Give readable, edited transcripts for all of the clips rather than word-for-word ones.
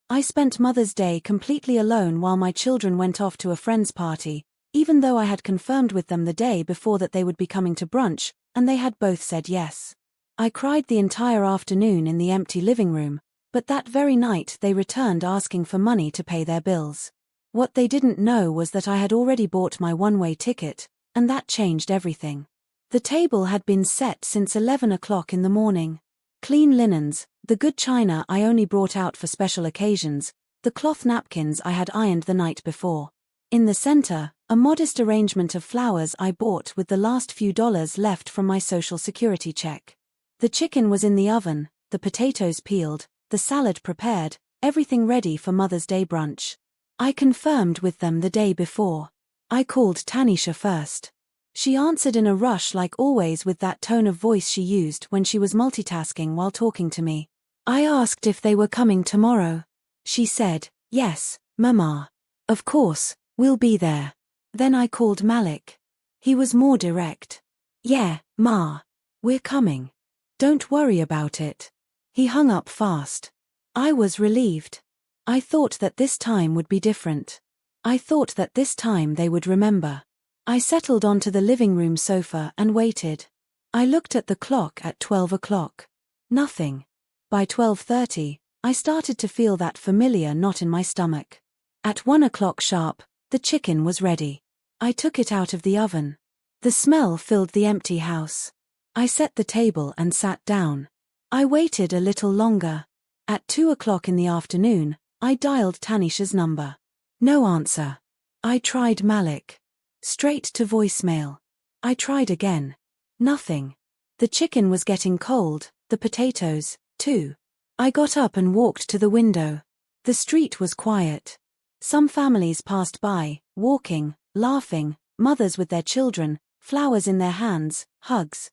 I spent Mother's Day completely alone while my children went off to a friend's party, even though I had confirmed with them the day before that they would be coming to brunch, and they had both said yes. I cried the entire afternoon in the empty living room, but that very night they returned asking for money to pay their bills. What they didn't know was that I had already bought my one-way ticket, and that changed everything. The table had been set since 11 o'clock in the morning. Clean linens, the good china I only brought out for special occasions, the cloth napkins I had ironed the night before. In the center, a modest arrangement of flowers I bought with the last few dollars left from my Social Security check. The chicken was in the oven, the potatoes peeled, the salad prepared, everything ready for Mother's Day brunch. I confirmed with them the day before. I called Tanisha first. She answered in a rush like always with that tone of voice she used when she was multitasking while talking to me. I asked if they were coming tomorrow. She said, "Yes, Mama. Of course, we'll be there." Then I called Malik. He was more direct. "Yeah, Ma. We're coming. Don't worry about it." He hung up fast. I was relieved. I thought that this time would be different. I thought that this time they would remember. I settled onto the living room sofa and waited. I looked at the clock at 12 o'clock. Nothing. By 12:30, I started to feel that familiar knot in my stomach. At 1 o'clock sharp, the chicken was ready. I took it out of the oven. The smell filled the empty house. I set the table and sat down. I waited a little longer. At 2 o'clock in the afternoon, I dialed Tanisha's number. No answer. I tried Malik. Straight to voicemail. I tried again. Nothing. The chicken was getting cold, the potatoes, too. I got up and walked to the window. The street was quiet. Some families passed by, walking, laughing, mothers with their children, flowers in their hands, hugs.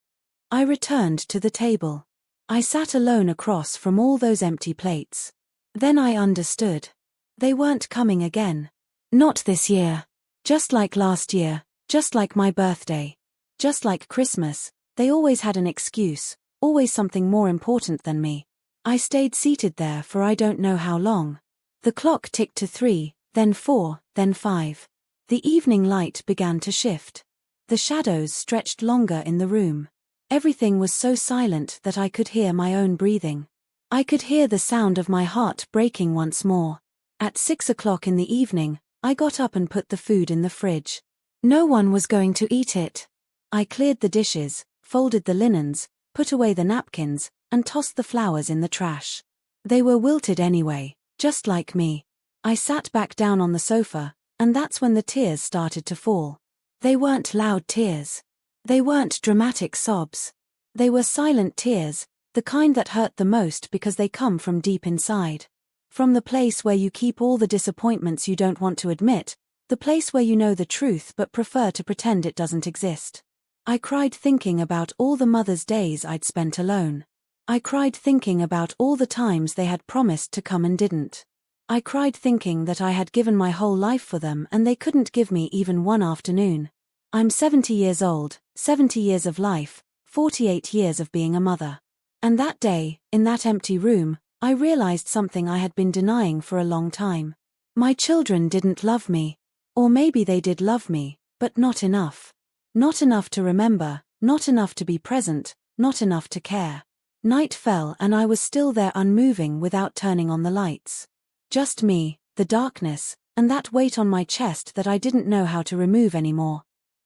I returned to the table. I sat alone across from all those empty plates. Then I understood. They weren't coming again. Not this year. Just like last year, just like my birthday, just like Christmas, they always had an excuse, always something more important than me. I stayed seated there for I don't know how long. The clock ticked to 3, then 4, then 5. The evening light began to shift. The shadows stretched longer in the room. Everything was so silent that I could hear my own breathing. I could hear the sound of my heart breaking once more. At 6 o'clock in the evening, I got up and put the food in the fridge. No one was going to eat it. I cleared the dishes, folded the linens, put away the napkins, and tossed the flowers in the trash. They were wilted anyway, just like me. I sat back down on the sofa, and that's when the tears started to fall. They weren't loud tears. They weren't dramatic sobs. They were silent tears, the kind that hurt the most because they come from deep inside. From the place where you keep all the disappointments you don't want to admit, the place where you know the truth but prefer to pretend it doesn't exist. I cried thinking about all the Mother's Days I'd spent alone. I cried thinking about all the times they had promised to come and didn't. I cried thinking that I had given my whole life for them and they couldn't give me even one afternoon. I'm 70 years old, 70 years of life, 48 years of being a mother. And that day, in that empty room, I realized something I had been denying for a long time. My children didn't love me. Or maybe they did love me, but not enough. Not enough to remember, not enough to be present, not enough to care. Night fell and I was still there unmoving without turning on the lights. Just me, the darkness, and that weight on my chest that I didn't know how to remove anymore.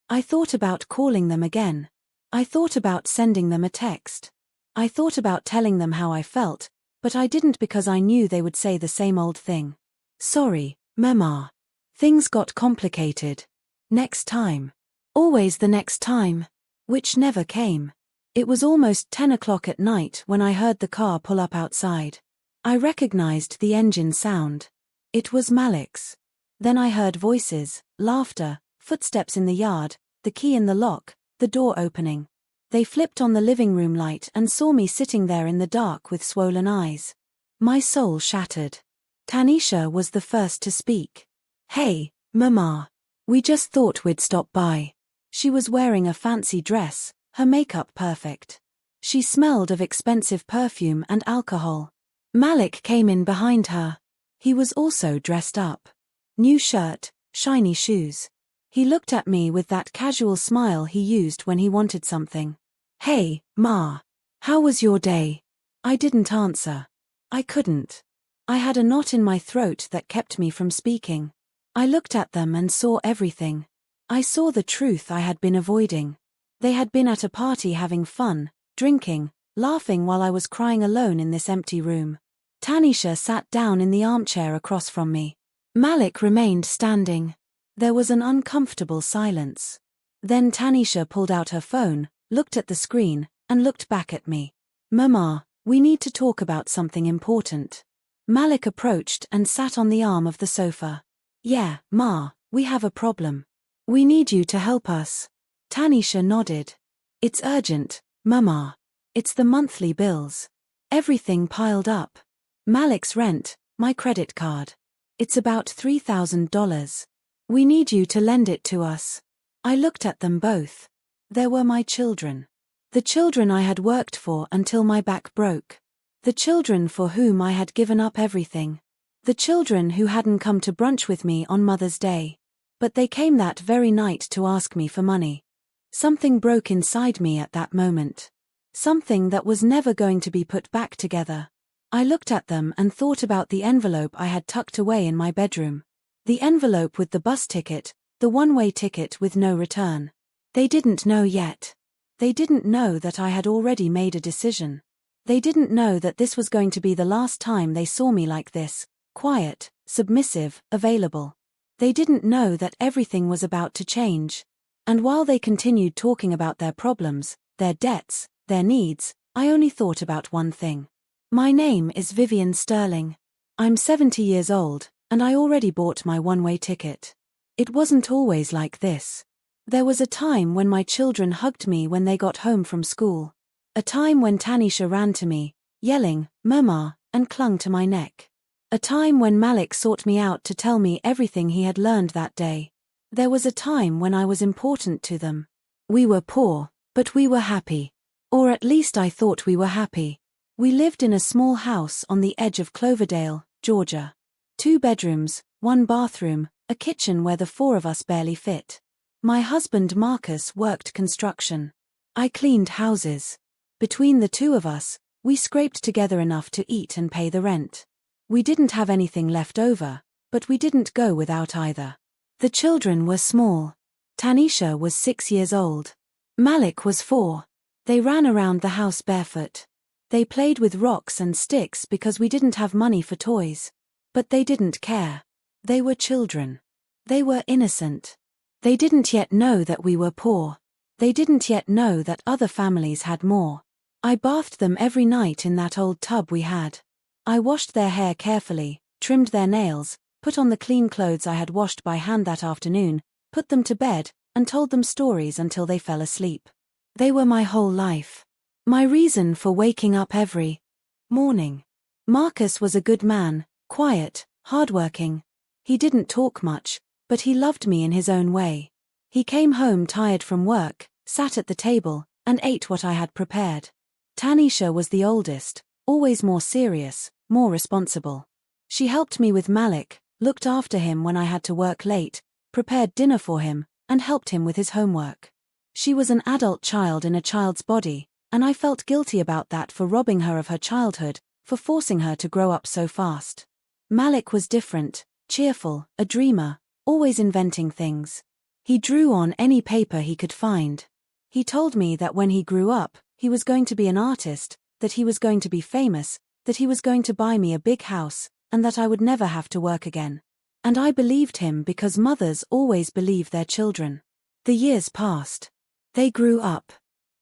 I thought about calling them again. I thought about sending them a text. I thought about telling them how I felt, but I didn't because I knew they would say the same old thing. Sorry, Mama. Things got complicated. Next time. Always the next time. Which never came. It was almost 10 o'clock at night when I heard the car pull up outside. I recognized the engine sound. It was Malik's. Then I heard voices, laughter, footsteps in the yard, the key in the lock, the door opening. They flipped on the living room light and saw me sitting there in the dark with swollen eyes. My soul shattered. Tanisha was the first to speak. "Hey, Mama. We just thought we'd stop by." She was wearing a fancy dress, her makeup perfect. She smelled of expensive perfume and alcohol. Malik came in behind her. He was also dressed up. New shirt, shiny shoes. He looked at me with that casual smile he used when he wanted something. "Hey, Ma. How was your day?" I didn't answer. I couldn't. I had a knot in my throat that kept me from speaking. I looked at them and saw everything. I saw the truth I had been avoiding. They had been at a party having fun, drinking, laughing while I was crying alone in this empty room. Tanisha sat down in the armchair across from me. Malik remained standing. There was an uncomfortable silence. Then Tanisha pulled out her phone, looked at the screen, and looked back at me. "Mama, we need to talk about something important." Malik approached and sat on the arm of the sofa. "Yeah, Ma, we have a problem. We need you to help us." Tanisha nodded. "It's urgent, Mama. It's the monthly bills. Everything piled up. Malik's rent, my credit card. It's about $3,000. We need you to lend it to us." I looked at them both. There were my children. The children I had worked for until my back broke. The children for whom I had given up everything. The children who hadn't come to brunch with me on Mother's Day. But they came that very night to ask me for money. Something broke inside me at that moment. Something that was never going to be put back together. I looked at them and thought about the envelope I had tucked away in my bedroom. The envelope with the bus ticket, the one-way ticket with no return. They didn't know yet. They didn't know that I had already made a decision. They didn't know that this was going to be the last time they saw me like this, quiet, submissive, available. They didn't know that everything was about to change. And while they continued talking about their problems, their debts, their needs, I only thought about one thing. My name is Vivian Sterling. I'm 70 years old, and I already bought my one-way ticket. It wasn't always like this. There was a time when my children hugged me when they got home from school. A time when Tanisha ran to me, yelling, "Mama," and clung to my neck. A time when Malik sought me out to tell me everything he had learned that day. There was a time when I was important to them. We were poor, but we were happy. Or at least I thought we were happy. We lived in a small house on the edge of Cloverdale, Georgia. 2 bedrooms, 1 bathroom, a kitchen where the 4 of us barely fit. My husband Marcus worked construction. I cleaned houses. Between the 2 of us, we scraped together enough to eat and pay the rent. We didn't have anything left over, but we didn't go without either. The children were small. Tanisha was 6 years old. Malik was 4. They ran around the house barefoot. They played with rocks and sticks because we didn't have money for toys. But they didn't care. They were children. They were innocent. They didn't yet know that we were poor. They didn't yet know that other families had more. I bathed them every night in that old tub we had. I washed their hair carefully, trimmed their nails, put on the clean clothes I had washed by hand that afternoon, put them to bed, and told them stories until they fell asleep. They were my whole life. My reason for waking up every morning. Marcus was a good man, quiet, hardworking. He didn't talk much, but he loved me in his own way. He came home tired from work, sat at the table, and ate what I had prepared. Tanisha was the oldest, always more serious, more responsible. She helped me with Malik, looked after him when I had to work late, prepared dinner for him, and helped him with his homework. She was an adult child in a child's body, and I felt guilty about that, for robbing her of her childhood, for forcing her to grow up so fast. Malik was different, cheerful, a dreamer, always inventing things. He drew on any paper he could find. He told me that when he grew up, he was going to be an artist, that he was going to be famous, that he was going to buy me a big house, and that I would never have to work again. And I believed him because mothers always believe their children. The years passed. They grew up.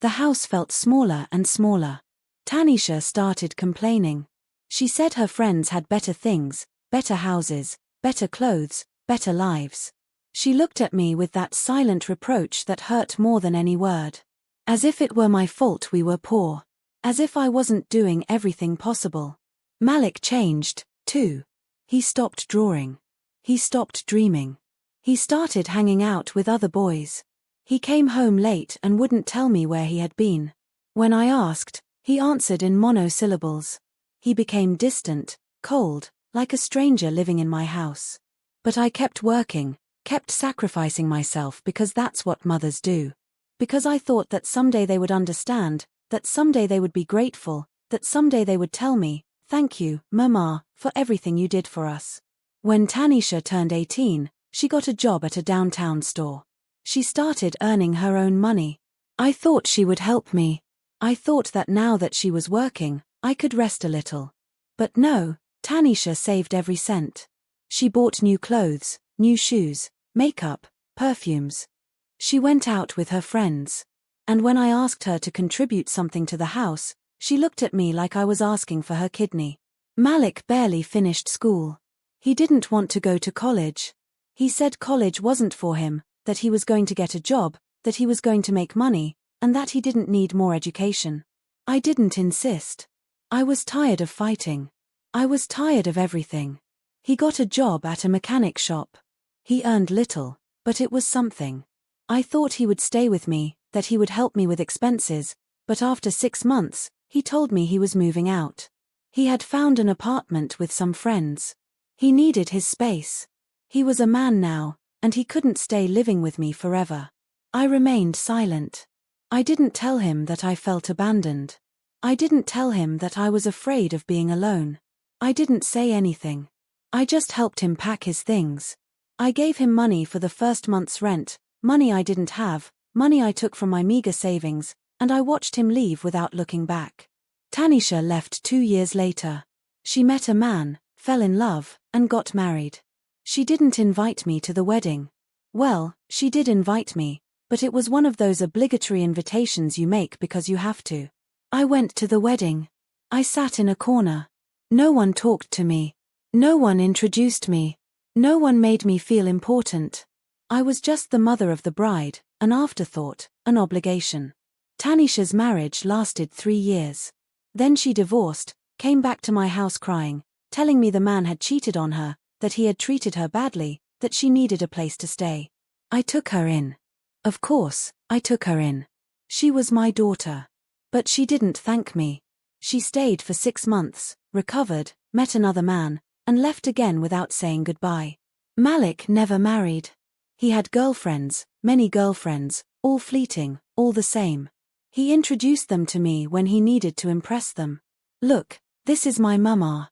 The house felt smaller and smaller. Tanisha started complaining. She said her friends had better things, better houses, better clothes, better lives. She looked at me with that silent reproach that hurt more than any word. As if it were my fault we were poor. As if I wasn't doing everything possible. Malik changed, too. He stopped drawing. He stopped dreaming. He started hanging out with other boys. He came home late and wouldn't tell me where he had been. When I asked, he answered in monosyllables. He became distant, cold, like a stranger living in my house. But I kept working, kept sacrificing myself because that's what mothers do. Because I thought that someday they would understand, that someday they would be grateful, that someday they would tell me, "Thank you, Mama, for everything you did for us." When Tanisha turned 18, she got a job at a downtown store. She started earning her own money. I thought she would help me. I thought that now that she was working, I could rest a little. But no, Tanisha saved every cent. She bought new clothes, new shoes, makeup, perfumes. She went out with her friends. And when I asked her to contribute something to the house, she looked at me like I was asking for her kidney. Malik barely finished school. He didn't want to go to college. He said college wasn't for him, that he was going to get a job, that he was going to make money, and that he didn't need more education. I didn't insist. I was tired of fighting. I was tired of everything. He got a job at a mechanic shop. He earned little, but it was something. I thought he would stay with me, that he would help me with expenses, but after 6 months, he told me he was moving out. He had found an apartment with some friends. He needed his space. He was a man now, and he couldn't stay living with me forever. I remained silent. I didn't tell him that I felt abandoned. I didn't tell him that I was afraid of being alone. I didn't say anything. I just helped him pack his things. I gave him money for the first month's rent, money I didn't have, money I took from my meager savings, and I watched him leave without looking back. Tanisha left 2 years later. She met a man, fell in love, and got married. She didn't invite me to the wedding. Well, she did invite me, but it was one of those obligatory invitations you make because you have to. I went to the wedding. I sat in a corner. No one talked to me. No one introduced me. No one made me feel important. I was just the mother of the bride, an afterthought, an obligation. Tanisha's marriage lasted 3 years. Then she divorced, came back to my house crying, telling me the man had cheated on her, that he had treated her badly, that she needed a place to stay. I took her in. Of course, I took her in. She was my daughter. But she didn't thank me. She stayed for 6 months, recovered, met another man, and left again without saying goodbye. Malik never married. He had girlfriends, many girlfriends, all fleeting, all the same. He introduced them to me when he needed to impress them. Look, this is my mama.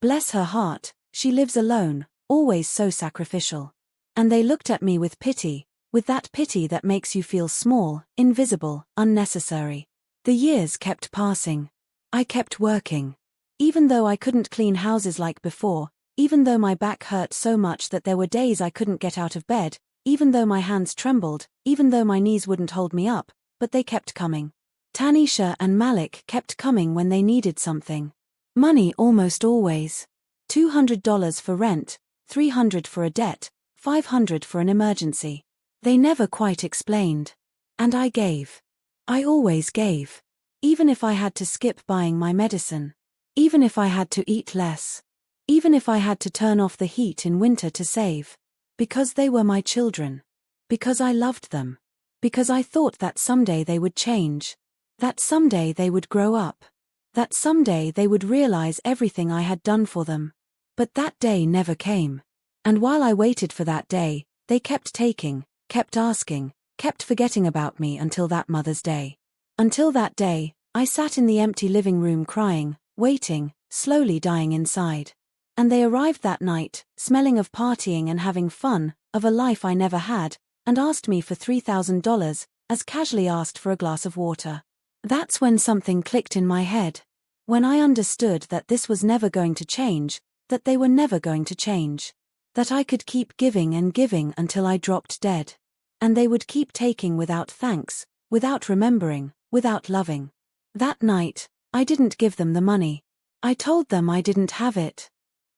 Bless her heart, she lives alone, always so sacrificial. And they looked at me with pity, with that pity that makes you feel small, invisible, unnecessary. The years kept passing. I kept working. Even though I couldn't clean houses like before, even though my back hurt so much that there were days I couldn't get out of bed, even though my hands trembled, even though my knees wouldn't hold me up, but they kept coming. Tanisha and Malik kept coming when they needed something. Money almost always. $200 for rent, $300 for a debt, $500 for an emergency. They never quite explained. And I gave. I always gave. Even if I had to skip buying my medicine. Even if I had to eat less. Even if I had to turn off the heat in winter to save. Because they were my children. Because I loved them. Because I thought that someday they would change. That someday they would grow up. That someday they would realize everything I had done for them. But that day never came. And while I waited for that day, they kept taking, kept asking, kept forgetting about me until that Mother's Day. Until that day, I sat in the empty living room crying, waiting, slowly dying inside. And they arrived that night, smelling of partying and having fun, of a life I never had, and asked me for $3,000, as casually asked for a glass of water. That's when something clicked in my head. When I understood that this was never going to change, that they were never going to change. That I could keep giving and giving until I dropped dead. And they would keep taking without thanks, without remembering, without loving. That night, I didn't give them the money. I told them I didn't have it.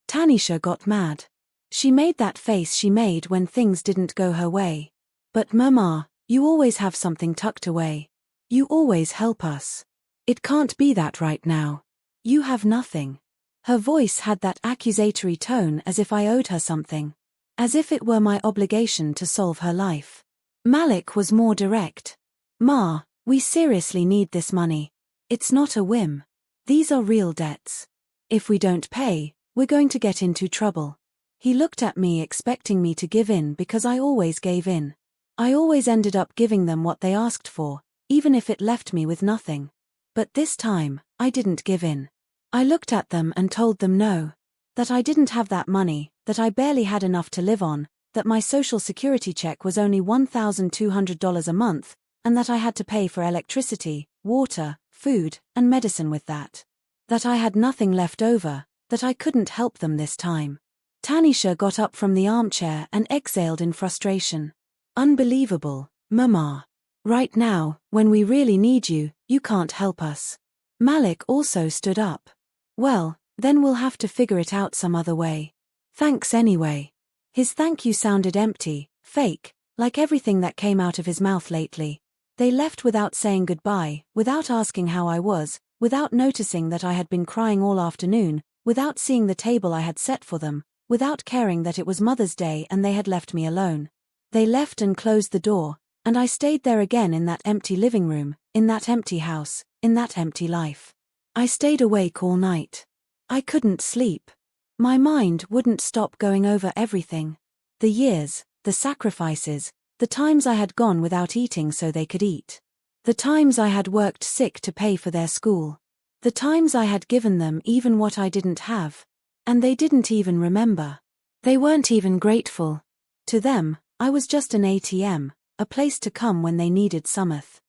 Tanisha got mad. She made that face she made when things didn't go her way. But Mama, you always have something tucked away. You always help us. It can't be that right now. You have nothing. Her voice had that accusatory tone as if I owed her something. As if it were my obligation to solve her life. Malik was more direct. Ma, we seriously need this money. It's not a whim. These are real debts. If we don't pay, We're going to get into trouble. He looked at me expecting me to give in because I always gave in. I always ended up giving them what they asked for, even if it left me with nothing. But this time, I didn't give in. I looked at them and told them no. That I didn't have that money, that I barely had enough to live on, that my social security check was only $1,200 a month, and that I had to pay for electricity, water, food, and medicine with that. That I had nothing left over, that I couldn't help them this time. Tanisha got up from the armchair and exhaled in frustration. Unbelievable, Mama. Right now, when we really need you, you can't help us. Malik also stood up. Well, then we'll have to figure it out some other way. Thanks anyway. His thank you sounded empty, fake, like everything that came out of his mouth lately. They left without saying goodbye, without asking how I was, without noticing that I had been crying all afternoon, without seeing the table I had set for them, without caring that it was Mother's Day and they had left me alone. They left and closed the door, and I stayed there again in that empty living room, in that empty house, in that empty life. I stayed awake all night. I couldn't sleep. My mind wouldn't stop going over everything. The years, the sacrifices, the times I had gone without eating so they could eat. The times I had worked sick to pay for their school. The times I had given them even what I didn't have. And they didn't even remember. They weren't even grateful. To them, I was just an ATM, a place to come when they needed someth.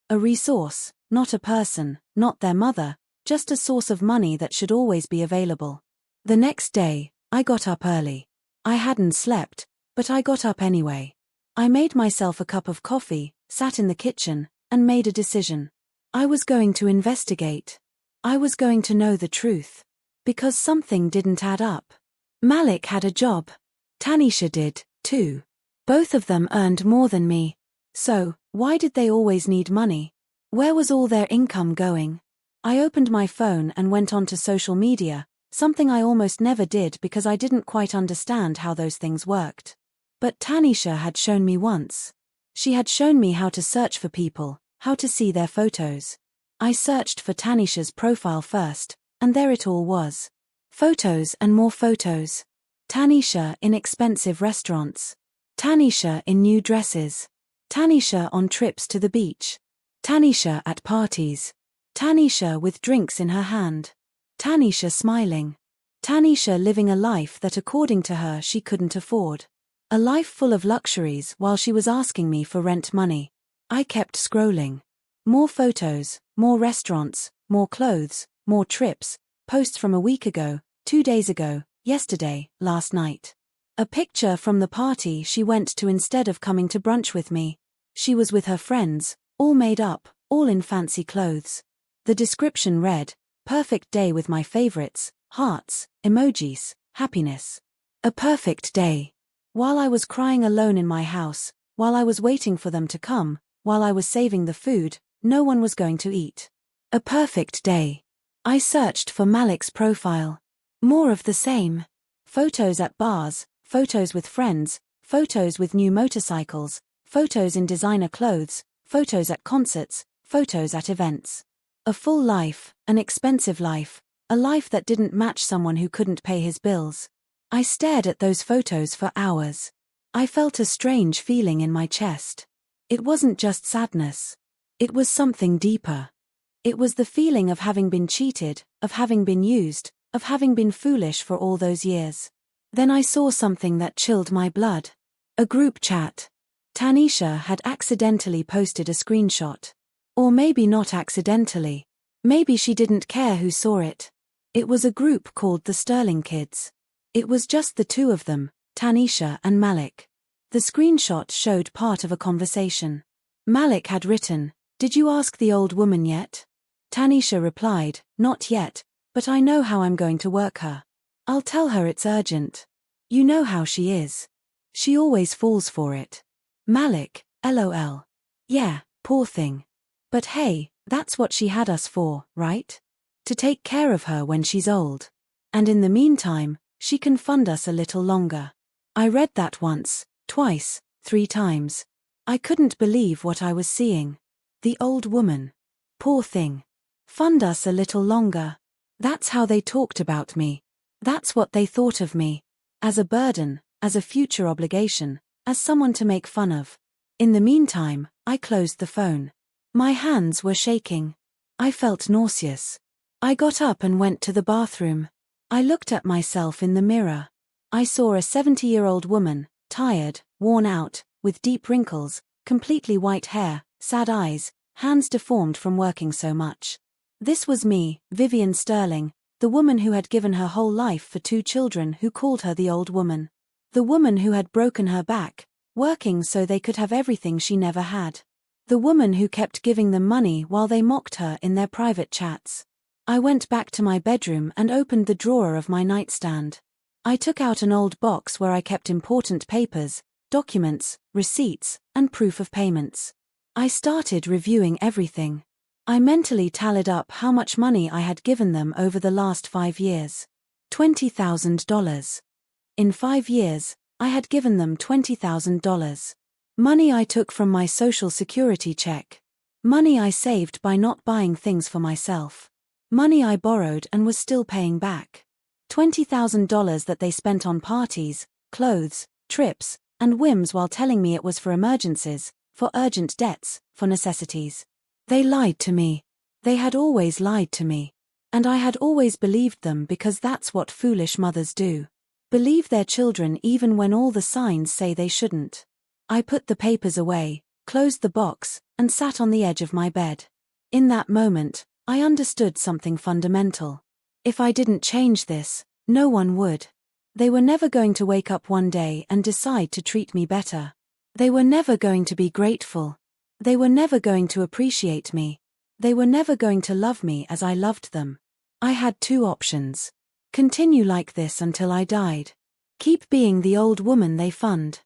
A resource, not a person, not their mother, just a source of money that should always be available. The next day, I got up early. I hadn't slept, but I got up anyway. I made myself a cup of coffee, sat in the kitchen, and made a decision. I was going to investigate. I was going to know the truth. Because something didn't add up. Malik had a job. Tanisha did, too. Both of them earned more than me. So, why did they always need money? Where was all their income going? I opened my phone and went onto social media, something I almost never did because I didn't quite understand how those things worked. But Tanisha had shown me once. She had shown me how to search for people, how to see their photos. I searched for Tanisha's profile first, and there it all was. Photos and more photos. Tanisha in expensive restaurants. Tanisha in new dresses. Tanisha on trips to the beach. Tanisha at parties. Tanisha with drinks in her hand. Tanisha smiling. Tanisha living a life that according to her she couldn't afford. A life full of luxuries while she was asking me for rent money. I kept scrolling. More photos, more restaurants, more clothes, more trips, posts from a week ago, 2 days ago, yesterday, last night. A picture from the party she went to instead of coming to brunch with me. She was with her friends, all made up, all in fancy clothes. The description read, perfect day with my favorites, hearts, emojis, happiness. A perfect day. While I was crying alone in my house, while I was waiting for them to come, while I was saving the food, no one was going to eat. A perfect day. I searched for Malik's profile. More of the same. Photos at bars, photos with friends, photos with new motorcycles, photos in designer clothes, photos at concerts, photos at events. A full life, an expensive life, a life that didn't match someone who couldn't pay his bills. I stared at those photos for hours. I felt a strange feeling in my chest. It wasn't just sadness. It was something deeper. It was the feeling of having been cheated, of having been used, of having been foolish for all those years. Then I saw something that chilled my blood. A group chat. Tanisha had accidentally posted a screenshot. Or maybe not accidentally. Maybe she didn't care who saw it. It was a group called the Sterling Kids. It was just the two of them, Tanisha and Malik. The screenshot showed part of a conversation. Malik had written, "Did you ask the old woman yet?" Tanisha replied, "Not yet, but I know how I'm going to work her. I'll tell her it's urgent. You know how she is. She always falls for it." Malik, LOL. Yeah, poor thing. But hey, that's what she had us for, right? To take care of her when she's old. And in the meantime, she can fund us a little longer. I read that once, twice, 3 times. I couldn't believe what I was seeing. The old woman. Poor thing. Fund us a little longer. That's how they talked about me. That's what they thought of me. As a burden, as a future obligation, as someone to make fun of. In the meantime, I closed the phone. My hands were shaking. I felt nauseous. I got up and went to the bathroom. I looked at myself in the mirror. I saw a 70-year-old woman, tired, worn out, with deep wrinkles, completely white hair, sad eyes, hands deformed from working so much. This was me, Vivian Sterling, the woman who had given her whole life for 2 children who called her the old woman. The woman who had broken her back, working so they could have everything she never had. The woman who kept giving them money while they mocked her in their private chats. I went back to my bedroom and opened the drawer of my nightstand. I took out an old box where I kept important papers, documents, receipts, and proof of payments. I started reviewing everything. I mentally tallied up how much money I had given them over the last 5 years. $20,000. In 5 years, I had given them $20,000. Money I took from my Social Security check. Money I saved by not buying things for myself. Money I borrowed and was still paying back. $20,000 that they spent on parties, clothes, trips, and whims while telling me it was for emergencies, for urgent debts, for necessities. They lied to me. They had always lied to me. And I had always believed them because that's what foolish mothers do. Believe their children even when all the signs say they shouldn't. I put the papers away, closed the box, and sat on the edge of my bed. In that moment, I understood something fundamental. If I didn't change this, no one would. They were never going to wake up one day and decide to treat me better. They were never going to be grateful. They were never going to appreciate me. They were never going to love me as I loved them. I had 2 options. Continue like this until I died. Keep being the old woman they fund.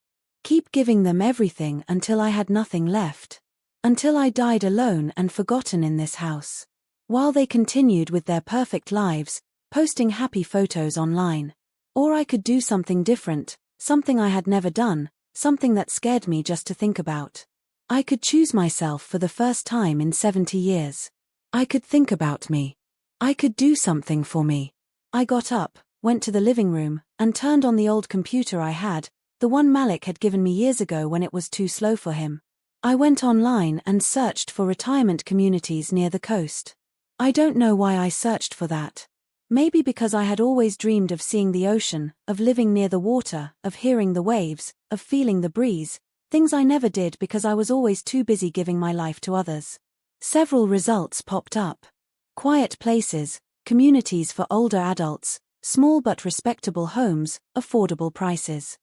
Keep giving them everything until I had nothing left. Until I died alone and forgotten in this house. While they continued with their perfect lives, posting happy photos online. Or I could do something different, something I had never done, something that scared me just to think about. I could choose myself for the first time in 70 years. I could think about me. I could do something for me. I got up, went to the living room, and turned on the old computer I had, the one Malik had given me years ago when it was too slow for him. I went online and searched for retirement communities near the coast. I don't know why I searched for that. Maybe because I had always dreamed of seeing the ocean, of living near the water, of hearing the waves, of feeling the breeze, things I never did because I was always too busy giving my life to others. Several results popped up. Quiet places, communities for older adults, small but respectable homes, affordable prices.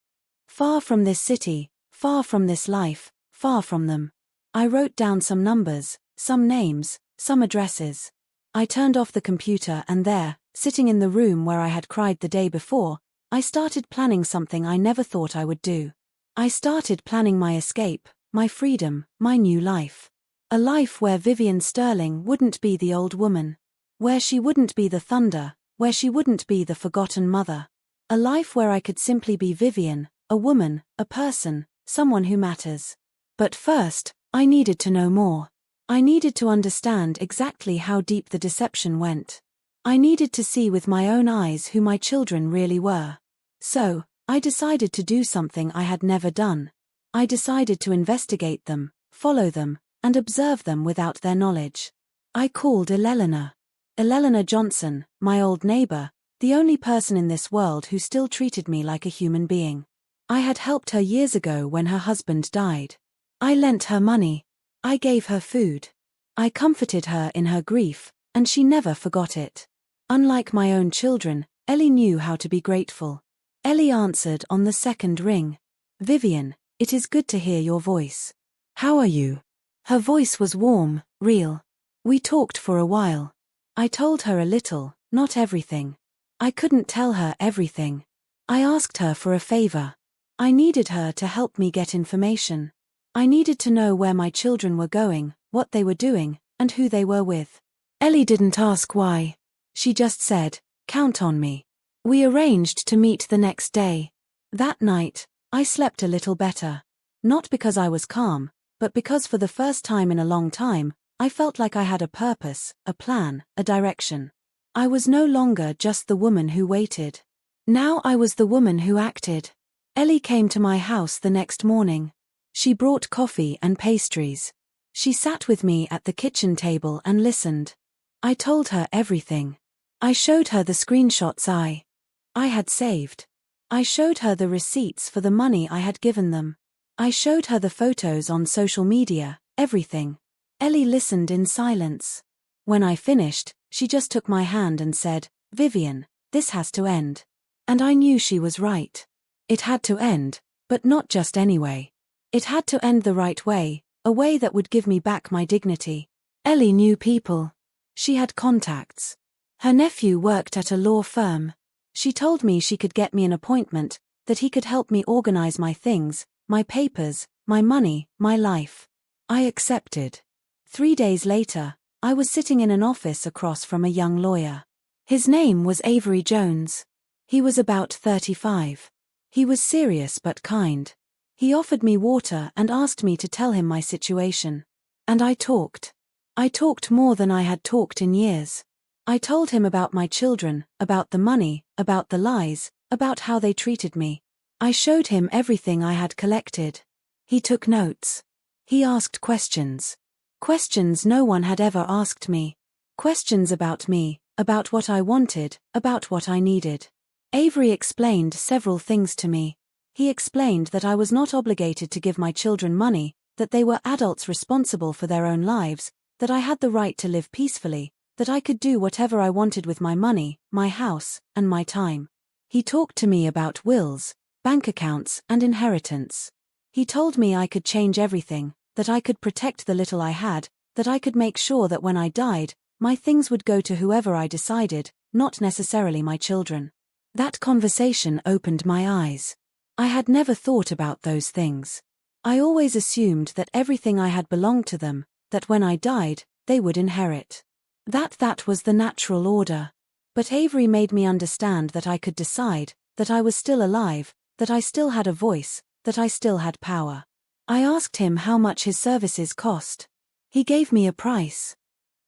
Far from this city, far from this life, far from them. I wrote down some numbers, some names, some addresses. I turned off the computer and there, sitting in the room where I had cried the day before, I started planning something I never thought I would do. I started planning my escape, my freedom, my new life. A life where Vivian Sterling wouldn't be the old woman. Where she wouldn't be the thunder, where she wouldn't be the forgotten mother. A life where I could simply be Vivian, a woman, a person, someone who matters. But first, I needed to know more. I needed to understand exactly how deep the deception went. I needed to see with my own eyes who my children really were. So, I decided to do something I had never done. I decided to investigate them, follow them, and observe them without their knowledge. I called Eleanor. Eleanor Johnson, my old neighbor, the only person in this world who still treated me like a human being. I had helped her years ago when her husband died. I lent her money. I gave her food. I comforted her in her grief, and she never forgot it. Unlike my own children, Ellie knew how to be grateful. Ellie answered on the second ring. "Vivian, it is good to hear your voice. How are you?" Her voice was warm, real. We talked for a while. I told her a little, not everything. I couldn't tell her everything. I asked her for a favor. I needed her to help me get information. I needed to know where my children were going, what they were doing, and who they were with. Ellie didn't ask why. She just said, "Count on me." We arranged to meet the next day. That night, I slept a little better. Not because I was calm, but because for the first time in a long time, I felt like I had a purpose, a plan, a direction. I was no longer just the woman who waited. Now I was the woman who acted. Ellie came to my house the next morning. She brought coffee and pastries. She sat with me at the kitchen table and listened. I told her everything. I showed her the screenshots I had saved. I showed her the receipts for the money I had given them. I showed her the photos on social media, everything. Ellie listened in silence. When I finished, she just took my hand and said, "Vivian, this has to end." And I knew she was right. It had to end, but not just any way. It had to end the right way, a way that would give me back my dignity. Ellie knew people. She had contacts. Her nephew worked at a law firm. She told me she could get me an appointment, that he could help me organize my things, my papers, my money, my life. I accepted. 3 days later, I was sitting in an office across from a young lawyer. His name was Avery Jones. He was about 35. He was serious but kind. He offered me water and asked me to tell him my situation. And I talked. I talked more than I had talked in years. I told him about my children, about the money, about the lies, about how they treated me. I showed him everything I had collected. He took notes. He asked questions. Questions no one had ever asked me. Questions about me, about what I wanted, about what I needed. Avery explained several things to me. He explained that I was not obligated to give my children money, that they were adults responsible for their own lives, that I had the right to live peacefully, that I could do whatever I wanted with my money, my house, and my time. He talked to me about wills, bank accounts, and inheritance. He told me I could change everything, that I could protect the little I had, that I could make sure that when I died, my things would go to whoever I decided, not necessarily my children. That conversation opened my eyes. I had never thought about those things. I always assumed that everything I had belonged to them, that when I died, they would inherit. That was the natural order. But Avery made me understand that I could decide, that I was still alive, that I still had a voice, that I still had power. I asked him how much his services cost. He gave me a price.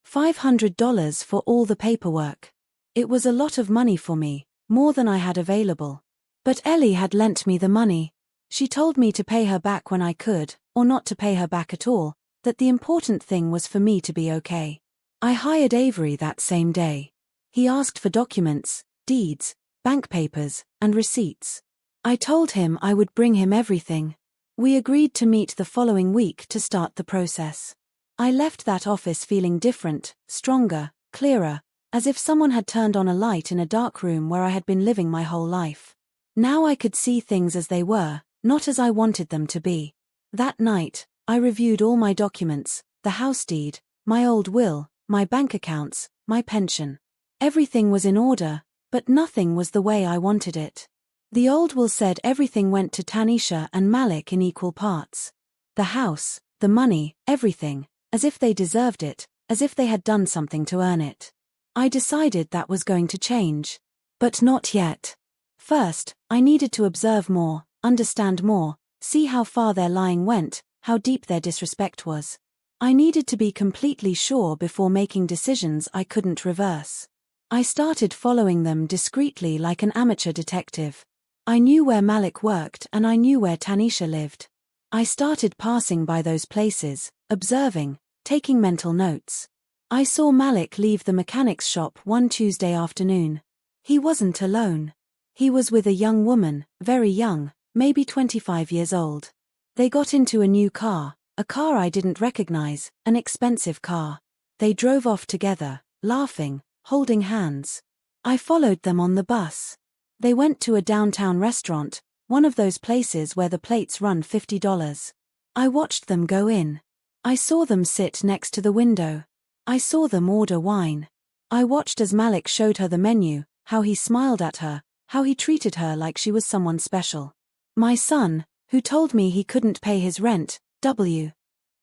$500 for all the paperwork. It was a lot of money for me, more than I had available. But Ellie had lent me the money. She told me to pay her back when I could, or not to pay her back at all, that the important thing was for me to be okay. I hired Avery that same day. He asked for documents, deeds, bank papers, and receipts. I told him I would bring him everything. We agreed to meet the following week to start the process. I left that office feeling different, stronger, clearer, as if someone had turned on a light in a dark room where I had been living my whole life. Now I could see things as they were, not as I wanted them to be. That night, I reviewed all my documents, the house deed, my old will, my bank accounts, my pension. Everything was in order, but nothing was the way I wanted it. The old will said everything went to Tanisha and Malik in equal parts. The house, the money, everything, as if they deserved it, as if they had done something to earn it. I decided that was going to change. But not yet. First, I needed to observe more, understand more, see how far their lying went, how deep their disrespect was. I needed to be completely sure before making decisions I couldn't reverse. I started following them discreetly like an amateur detective. I knew where Malik worked and I knew where Tanisha lived. I started passing by those places, observing, taking mental notes. I saw Malik leave the mechanic's shop one Tuesday afternoon. He wasn't alone. He was with a young woman, very young, maybe 25 years old. They got into a new car, a car I didn't recognize, an expensive car. They drove off together, laughing, holding hands. I followed them on the bus. They went to a downtown restaurant, one of those places where the plates run $50. I watched them go in. I saw them sit next to the window. I saw them order wine. I watched as Malik showed her the menu, how he smiled at her, how he treated her like she was someone special. My son, who told me he couldn't pay his rent,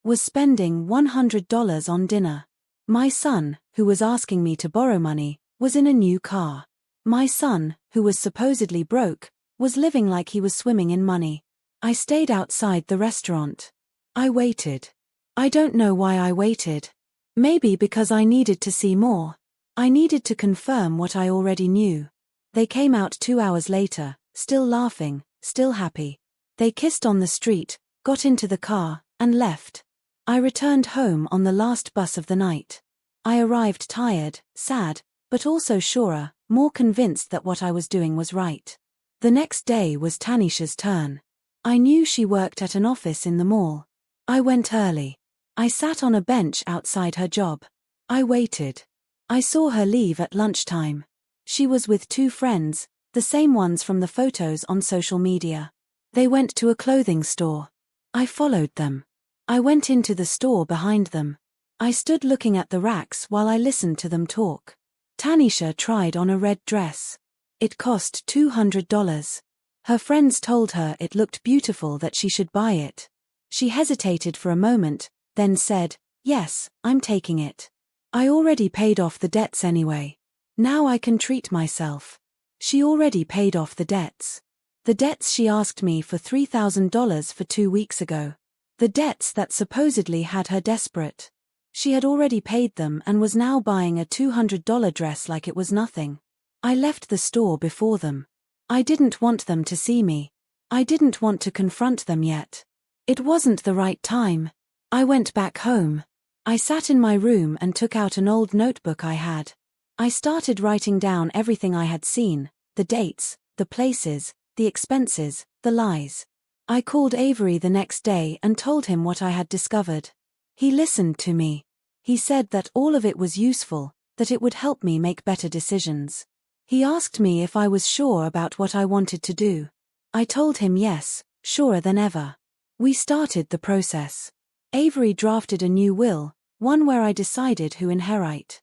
was spending $100 on dinner. My son, who was asking me to borrow money, was in a new car. My son, who was supposedly broke, was living like he was swimming in money. I stayed outside the restaurant. I waited. I don't know why I waited. Maybe because I needed to see more. I needed to confirm what I already knew. They came out 2 hours later, still laughing, still happy. They kissed on the street, got into the car, and left. I returned home on the last bus of the night. I arrived tired, sad, but also surer, more convinced that what I was doing was right. The next day was Tanisha's turn. I knew she worked at an office in the mall. I went early. I sat on a bench outside her job. I waited. I saw her leave at lunchtime. She was with 2 friends, the same ones from the photos on social media. They went to a clothing store. I followed them. I went into the store behind them. I stood looking at the racks while I listened to them talk. Tanisha tried on a red dress. It cost $200. Her friends told her it looked beautiful, that she should buy it. She hesitated for a moment, then said, "Yes, I'm taking it. I already paid off the debts anyway. Now I can treat myself." She already paid off the debts. The debts she asked me for $3,000 for 2 weeks ago. The debts that supposedly had her desperate. She had already paid them and was now buying a $200 dress like it was nothing. I left the store before them. I didn't want them to see me. I didn't want to confront them yet. It wasn't the right time. I went back home. I sat in my room and took out an old notebook I had. I started writing down everything I had seen, the dates, the places, the expenses, the lies. I called Avery the next day and told him what I had discovered. He listened to me. He said that all of it was useful, that it would help me make better decisions. He asked me if I was sure about what I wanted to do. I told him yes, surer than ever. We started the process. Avery drafted a new will, one where I decided who inherit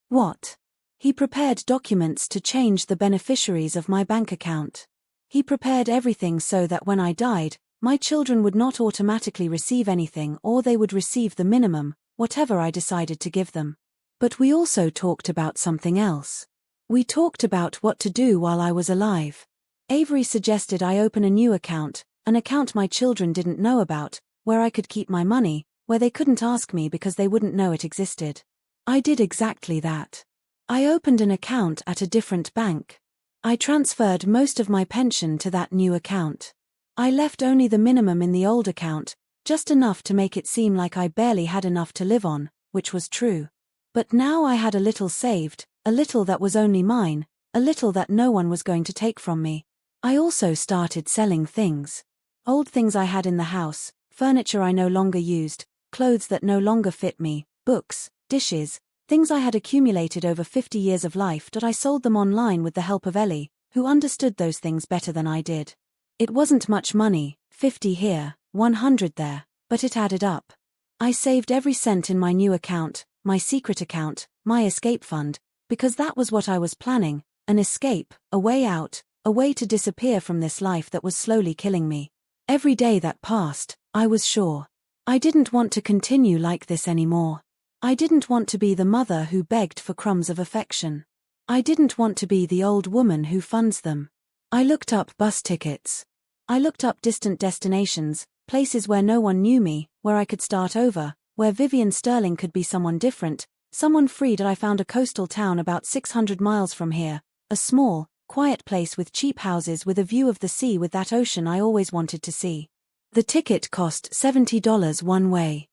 what. He prepared documents to change the beneficiaries of my bank account. He prepared everything so that when I died, my children would not automatically receive anything, or they would receive the minimum, whatever I decided to give them. But we also talked about something else. We talked about what to do while I was alive. Avery suggested I open a new account, an account my children didn't know about, where I could keep my money, where they couldn't ask me because they wouldn't know it existed. I did exactly that. I opened an account at a different bank. I transferred most of my pension to that new account. I left only the minimum in the old account, just enough to make it seem like I barely had enough to live on, which was true. But now I had a little saved, a little that was only mine, a little that no one was going to take from me. I also started selling things. Old things I had in the house, furniture I no longer used, clothes that no longer fit me, books, dishes, things I had accumulated over 50 years of life. I sold them online with the help of Ellie, who understood those things better than I did. It wasn't much money, 50 here, 100 there, but it added up. I saved every cent in my new account, my secret account, my escape fund, because that was what I was planning, an escape, a way out, a way to disappear from this life that was slowly killing me. Every day that passed, I was sure. I didn't want to continue like this anymore. I didn't want to be the mother who begged for crumbs of affection. I didn't want to be the old woman who funds them. I looked up bus tickets. I looked up distant destinations, places where no one knew me, where I could start over, where Vivian Sterling could be someone different, someone free. I found a coastal town about 600 miles from here, a small, quiet place with cheap houses with a view of the sea, with that ocean I always wanted to see. The ticket cost $70 one way.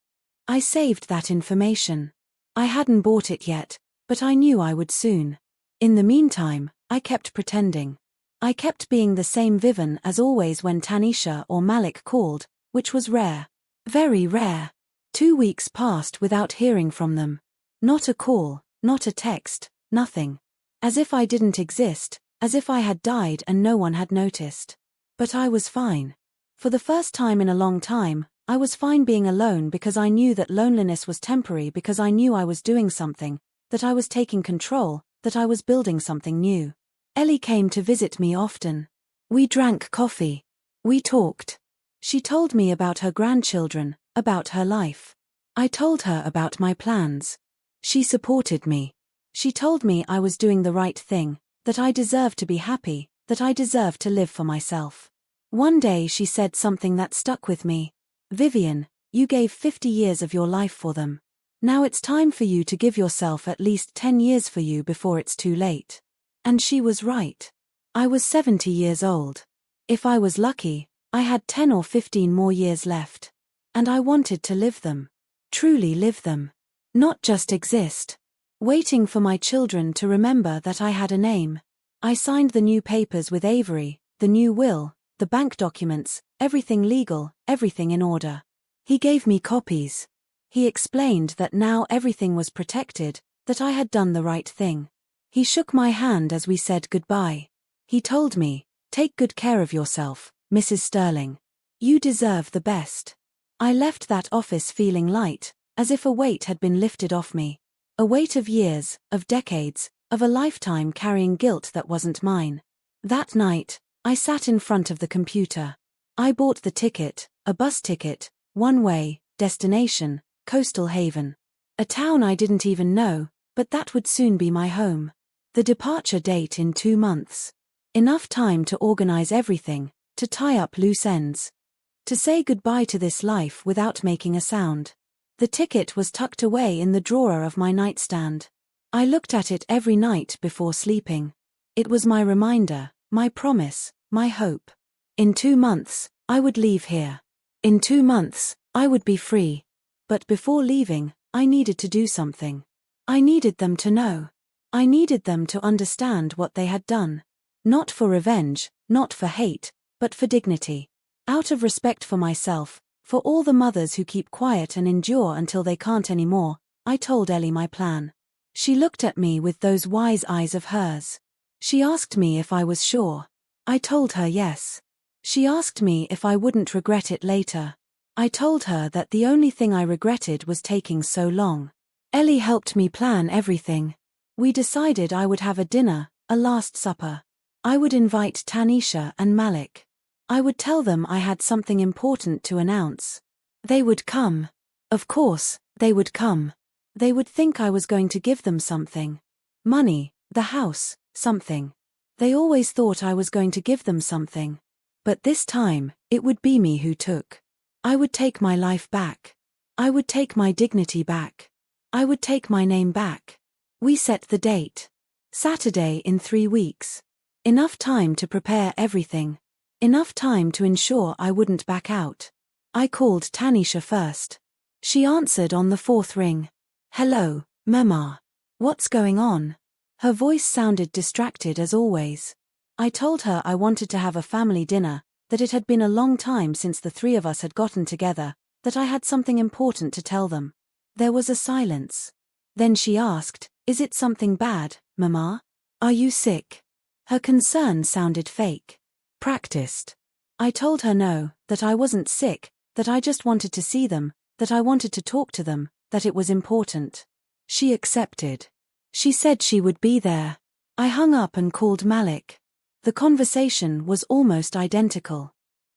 I saved that information. I hadn't bought it yet, but I knew I would soon. In the meantime, I kept pretending. I kept being the same Vivian as always when Tanisha or Malik called, which was rare. Very rare. 2 weeks passed without hearing from them. Not a call, not a text, nothing. As if I didn't exist, as if I had died and no one had noticed. But I was fine. For the first time in a long time, I was fine being alone, because I knew that loneliness was temporary, because I knew I was doing something, that I was taking control, that I was building something new. Ellie came to visit me often. We drank coffee. We talked. She told me about her grandchildren, about her life. I told her about my plans. She supported me. She told me I was doing the right thing, that I deserved to be happy, that I deserved to live for myself. One day she said something that stuck with me. "Vivian, you gave 50 years of your life for them. Now it's time for you to give yourself at least 10 years for you before it's too late. And she was right. I was 70 years old. If I was lucky, I had 10 or 15 more years left. And I wanted to live them. Truly live them. Not just exist. Waiting for my children to remember that I had a name. I signed the new papers with Avery, the new will, the bank documents, everything legal, everything in order. He gave me copies. He explained that now everything was protected, that I had done the right thing. He shook my hand as we said goodbye. He told me, "Take good care of yourself, Mrs. Sterling. You deserve the best." I left that office feeling light, as if a weight had been lifted off me. A weight of years, of decades, of a lifetime carrying guilt that wasn't mine. That night, I sat in front of the computer. I bought the ticket, a bus ticket, one way, destination, Coastal Haven. A town I didn't even know, but that would soon be my home. The departure date in 2 months. Enough time to organize everything, to tie up loose ends. To say goodbye to this life without making a sound. The ticket was tucked away in the drawer of my nightstand. I looked at it every night before sleeping. It was my reminder, my promise, my hope. In 2 months, I would leave here. In 2 months, I would be free. But before leaving, I needed to do something. I needed them to know. I needed them to understand what they had done. Not for revenge, not for hate, but for dignity. Out of respect for myself, for all the mothers who keep quiet and endure until they can't anymore, I told Ellie my plan. She looked at me with those wise eyes of hers. She asked me if I was sure. I told her yes. She asked me if I wouldn't regret it later. I told her that the only thing I regretted was taking so long. Ellie helped me plan everything. We decided I would have a dinner, a last supper. I would invite Tanisha and Malik. I would tell them I had something important to announce. They would come. Of course, they would come. They would think I was going to give them something. Money, the house, something. They always thought I was going to give them something. But this time, it would be me who took. I would take my life back. I would take my dignity back. I would take my name back. We set the date. Saturday in 3 weeks. Enough time to prepare everything. Enough time to ensure I wouldn't back out. I called Tanisha first. She answered on the 4th ring. "Hello, Mama. What's going on?" Her voice sounded distracted as always. I told her I wanted to have a family dinner, that it had been a long time since the 3 of us had gotten together, that I had something important to tell them. There was a silence. Then she asked, "Is it something bad, Mama? Are you sick?" Her concern sounded fake. Practiced. I told her no, that I wasn't sick, that I just wanted to see them, that I wanted to talk to them, that it was important. She accepted. She said she would be there. I hung up and called Malik. The conversation was almost identical.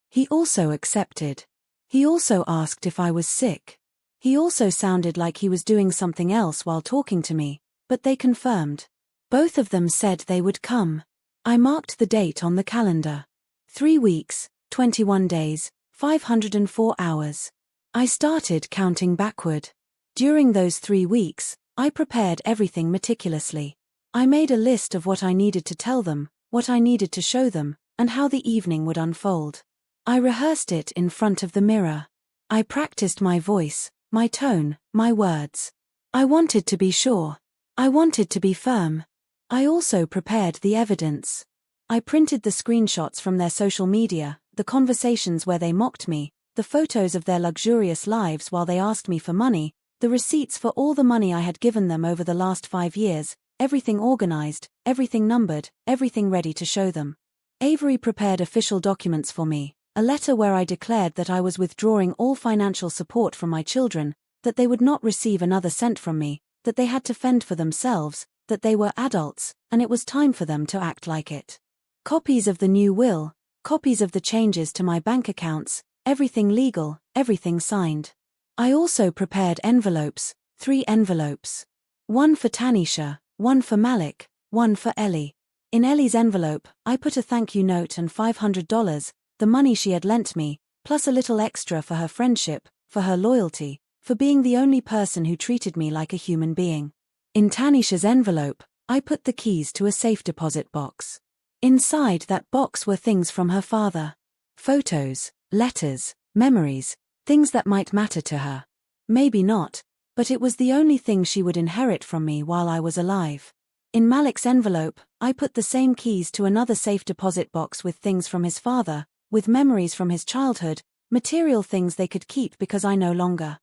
He also accepted. He also asked if I was sick. He also sounded like he was doing something else while talking to me, but they confirmed. Both of them said they would come. I marked the date on the calendar. 3 weeks, 21 days, 504 hours. I started counting backward. During those 3 weeks, I prepared everything meticulously. I made a list of what I needed to tell them, what I needed to show them, and how the evening would unfold. I rehearsed it in front of the mirror. I practiced my voice, my tone, my words. I wanted to be sure. I wanted to be firm. I also prepared the evidence. I printed the screenshots from their social media, the conversations where they mocked me, the photos of their luxurious lives while they asked me for money, the receipts for all the money I had given them over the last 5 years, everything organized, everything numbered, everything ready to show them. Avery prepared official documents for me, a letter where I declared that I was withdrawing all financial support from my children, that they would not receive another cent from me, that they had to fend for themselves, that they were adults, and it was time for them to act like it. Copies of the new will, copies of the changes to my bank accounts, everything legal, everything signed. I also prepared envelopes, 3 envelopes. One for Tanisha, one for Malik, one for Ellie. In Ellie's envelope, I put a thank you note and $500, the money she had lent me, plus a little extra for her friendship, for her loyalty, for being the only person who treated me like a human being. In Tanisha's envelope, I put the keys to a safe deposit box. Inside that box were things from her father. Photos, letters, memories, things that might matter to her. Maybe not, but it was the only thing she would inherit from me while I was alive. In Malik's envelope, I put the same keys to another safe deposit box with things from his father, with memories from his childhood, material things they could keep because I no longer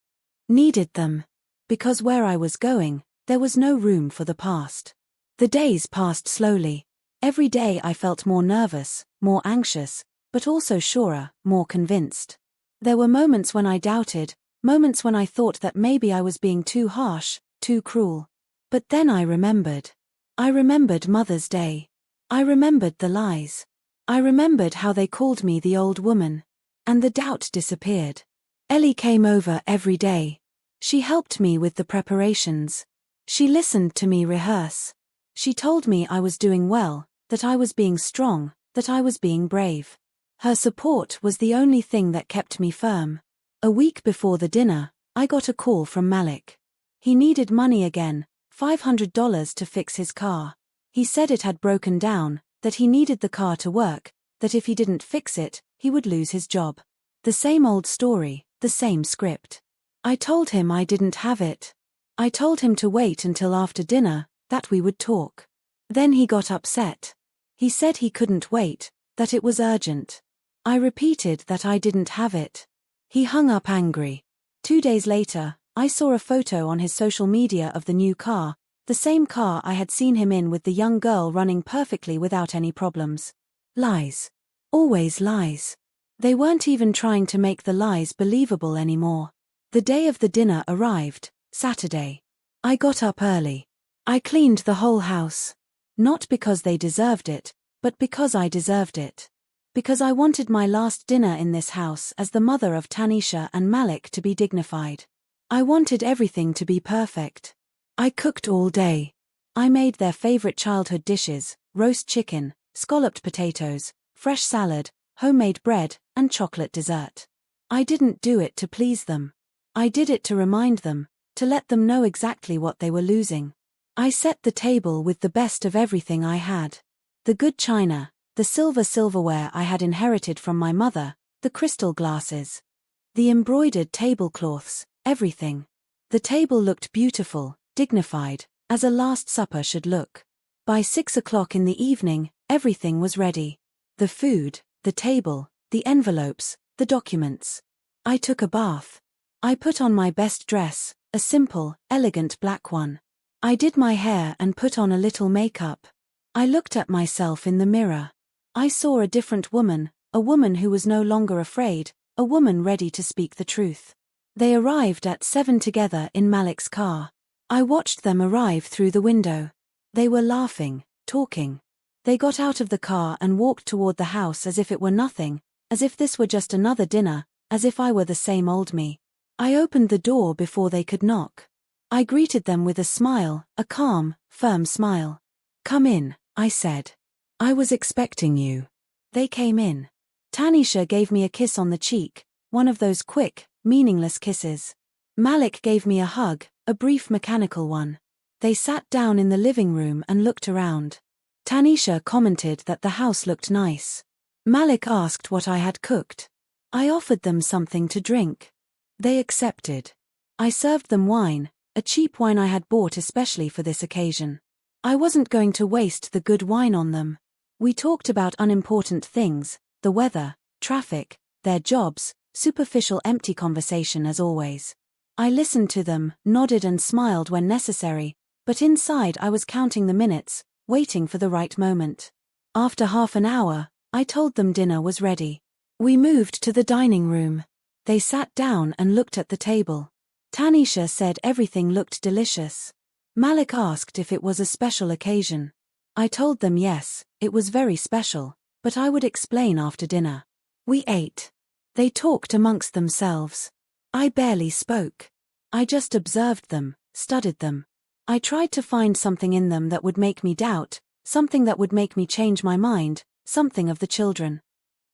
needed them. Because where I was going, there was no room for the past. The days passed slowly. Every day I felt more nervous, more anxious, but also surer, more convinced. There were moments when I doubted, moments when I thought that maybe I was being too harsh, too cruel. But then I remembered. I remembered Mother's Day. I remembered the lies. I remembered how they called me the old woman. And the doubt disappeared. Ellie came over every day. She helped me with the preparations. She listened to me rehearse. She told me I was doing well, that I was being strong, that I was being brave. Her support was the only thing that kept me firm. A week before the dinner, I got a call from Malik. He needed money again, $500 to fix his car. He said it had broken down, that he needed the car to work, that if he didn't fix it, he would lose his job. The same old story, the same script. I told him I didn't have it. I told him to wait until after dinner, that we would talk. Then he got upset. He said he couldn't wait, that it was urgent. I repeated that I didn't have it. He hung up angry. 2 days later, I saw a photo on his social media of the new car, the same car I had seen him in with the young girl running perfectly without any problems. Lies. Always lies. They weren't even trying to make the lies believable anymore. The day of the dinner arrived, Saturday. I got up early. I cleaned the whole house. Not because they deserved it, but because I deserved it. Because I wanted my last dinner in this house as the mother of Tanisha and Malik to be dignified. I wanted everything to be perfect. I cooked all day. I made their favorite childhood dishes, roast chicken, scalloped potatoes, fresh salad, homemade bread, and chocolate dessert. I didn't do it to please them. I did it to remind them, to let them know exactly what they were losing. I set the table with the best of everything I had. The good china, the silverware I had inherited from my mother, the crystal glasses. The embroidered tablecloths, everything. The table looked beautiful, dignified, as a Last Supper should look. By 6 o'clock in the evening, everything was ready. The food, the table, the envelopes, the documents. I took a bath. I put on my best dress, a simple, elegant black one. I did my hair and put on a little makeup. I looked at myself in the mirror. I saw a different woman, a woman who was no longer afraid, a woman ready to speak the truth. They arrived at 7 together in Malik's car. I watched them arrive through the window. They were laughing, talking. They got out of the car and walked toward the house as if it were nothing, as if this were just another dinner, as if I were the same old me. I opened the door before they could knock. I greeted them with a smile, a calm, firm smile. "Come in," I said. "I was expecting you." They came in. Tanisha gave me a kiss on the cheek, one of those quick, meaningless kisses. Malik gave me a hug, a brief mechanical one. They sat down in the living room and looked around. Tanisha commented that the house looked nice. Malik asked what I had cooked. I offered them something to drink. They accepted. I served them wine, a cheap wine I had bought especially for this occasion. I wasn't going to waste the good wine on them. We talked about unimportant things, the weather, traffic, their jobs, superficial empty conversation as always. I listened to them, nodded and smiled when necessary, but inside I was counting the minutes, waiting for the right moment. After half an hour, I told them dinner was ready. We moved to the dining room. They sat down and looked at the table. Tanisha said everything looked delicious. Malik asked if it was a special occasion. I told them yes, it was very special, but I would explain after dinner. We ate. They talked amongst themselves. I barely spoke. I just observed them, studied them. I tried to find something in them that would make me doubt, something that would make me change my mind, something of the children.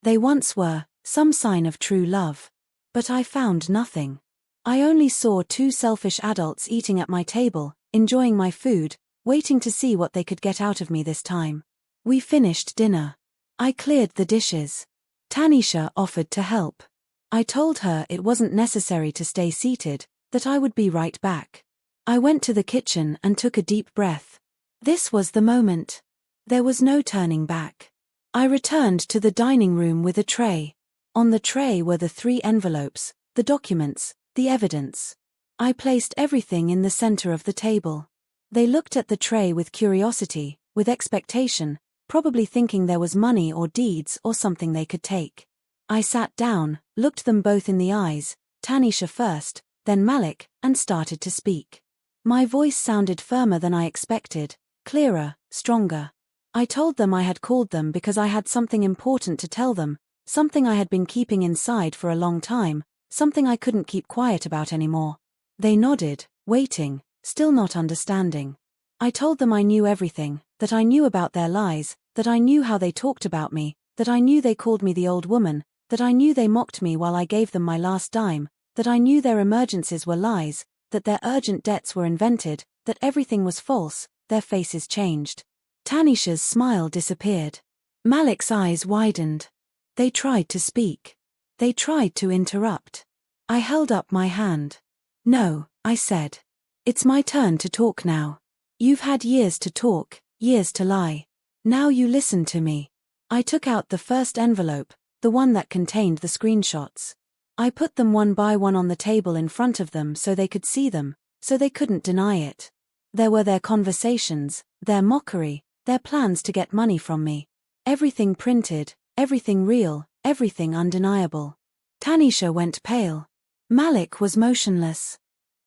They once were, some sign of true love. But I found nothing. I only saw two selfish adults eating at my table, enjoying my food, waiting to see what they could get out of me this time. We finished dinner. I cleared the dishes. Tanisha offered to help. I told her it wasn't necessary to stay seated, that I would be right back. I went to the kitchen and took a deep breath. This was the moment. There was no turning back. I returned to the dining room with a tray. On the tray were the 3 envelopes, the documents, the evidence. I placed everything in the center of the table. They looked at the tray with curiosity, with expectation, probably thinking there was money or deeds or something they could take. I sat down, looked them both in the eyes, Tanisha first, then Malik, and started to speak. My voice sounded firmer than I expected, clearer, stronger. I told them I had called them because I had something important to tell them, something I had been keeping inside for a long time, something I couldn't keep quiet about anymore. They nodded, waiting, still not understanding. I told them I knew everything, that I knew about their lies, that I knew how they talked about me, that I knew they called me the old woman, that I knew they mocked me while I gave them my last dime, that I knew their emergencies were lies, that their urgent debts were invented, that everything was false. Their faces changed. Tanisha's smile disappeared. Malik's eyes widened. They tried to speak. They tried to interrupt. I held up my hand. No, I said. It's my turn to talk now. You've had years to talk, years to lie. Now you listen to me. I took out the first envelope, the one that contained the screenshots. I put them one by one on the table in front of them so they could see them, so they couldn't deny it. There were their conversations, their mockery, their plans to get money from me. Everything printed, everything real, everything undeniable. Tanisha went pale. Malik was motionless.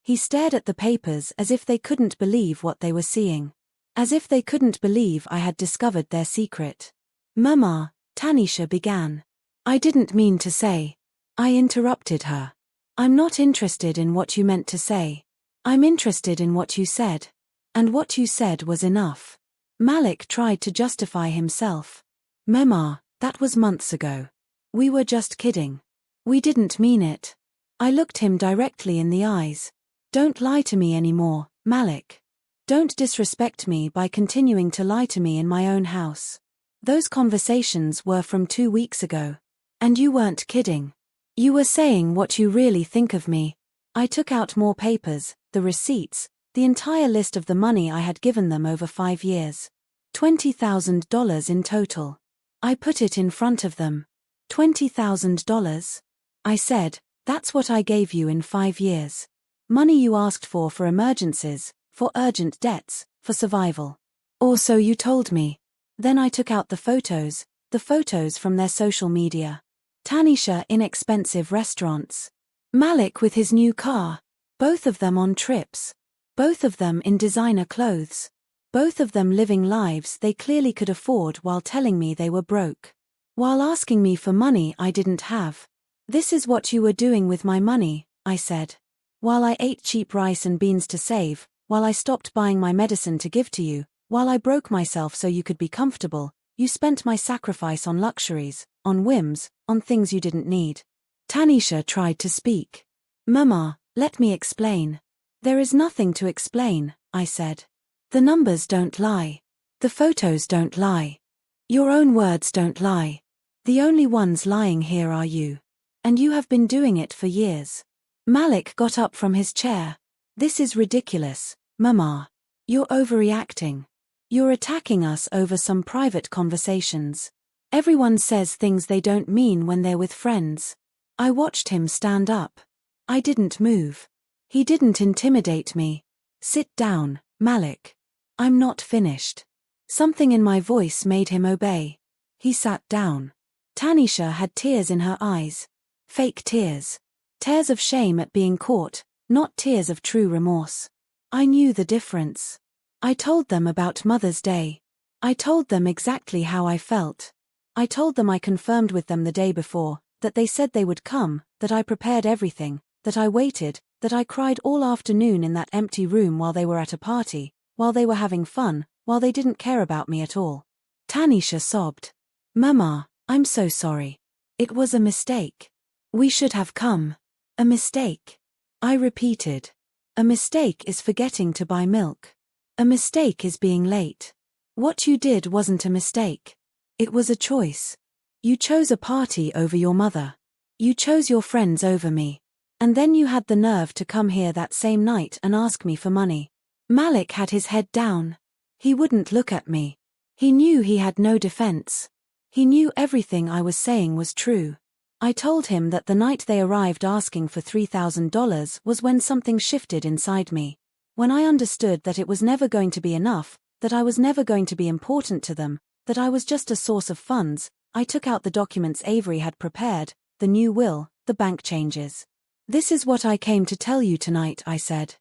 He stared at the papers as if they couldn't believe what they were seeing. As if they couldn't believe I had discovered their secret. Mama, Tanisha began. I didn't mean to say. I interrupted her. I'm not interested in what you meant to say. I'm interested in what you said. And what you said was enough. Malik tried to justify himself. Mama, that was months ago. We were just kidding. We didn't mean it. I looked him directly in the eyes. Don't lie to me anymore, Malik. Don't disrespect me by continuing to lie to me in my own house. Those conversations were from 2 weeks ago. And you weren't kidding. You were saying what you really think of me. I took out more papers, the receipts, the entire list of the money I had given them over 5 years. $20,000 in total. I put it in front of them. $20,000? I said, that's what I gave you in 5 years. Money you asked for emergencies, for urgent debts, for survival. Or so you told me. Then I took out the photos from their social media. Tanisha in expensive restaurants. Malik with his new car. Both of them on trips. Both of them in designer clothes. Both of them living lives they clearly could afford while telling me they were broke. While asking me for money I didn't have. This is what you were doing with my money, I said. While I ate cheap rice and beans to save, while I stopped buying my medicine to give to you, while I broke myself so you could be comfortable, you spent my sacrifice on luxuries, on whims, on things you didn't need. Tanisha tried to speak. Mama, let me explain. There is nothing to explain, I said. The numbers don't lie. The photos don't lie. Your own words don't lie. The only ones lying here are you. And you have been doing it for years. Malik got up from his chair. This is ridiculous, Mama. You're overreacting. You're attacking us over some private conversations. Everyone says things they don't mean when they're with friends. I watched him stand up. I didn't move. He didn't intimidate me. Sit down, Malik. I'm not finished. Something in my voice made him obey. He sat down. Tanisha had tears in her eyes. Fake tears. Tears of shame at being caught, not tears of true remorse. I knew the difference. I told them about Mother's Day. I told them exactly how I felt. I told them I confirmed with them the day before, that they said they would come, that I prepared everything, that I waited, that I cried all afternoon in that empty room while they were at a party, while they were having fun, while they didn't care about me at all. Tanisha sobbed. Mama, I'm so sorry. It was a mistake. We should have come. A mistake. I repeated. A mistake is forgetting to buy milk. A mistake is being late. What you did wasn't a mistake. It was a choice. You chose a party over your mother. You chose your friends over me. And then you had the nerve to come here that same night and ask me for money. Malik had his head down. He wouldn't look at me. He knew he had no defense. He knew everything I was saying was true. I told him that the night they arrived asking for $3,000 was when something shifted inside me. When I understood that it was never going to be enough, that I was never going to be important to them, that I was just a source of funds, I took out the documents Avery had prepared, the new will, the bank changes. This is what I came to tell you tonight, I said.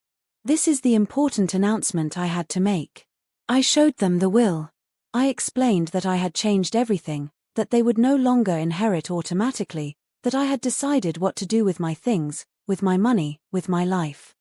This is the important announcement I had to make. I showed them the will. I explained that I had changed everything, that they would no longer inherit automatically, that I had decided what to do with my things, with my money, with my life.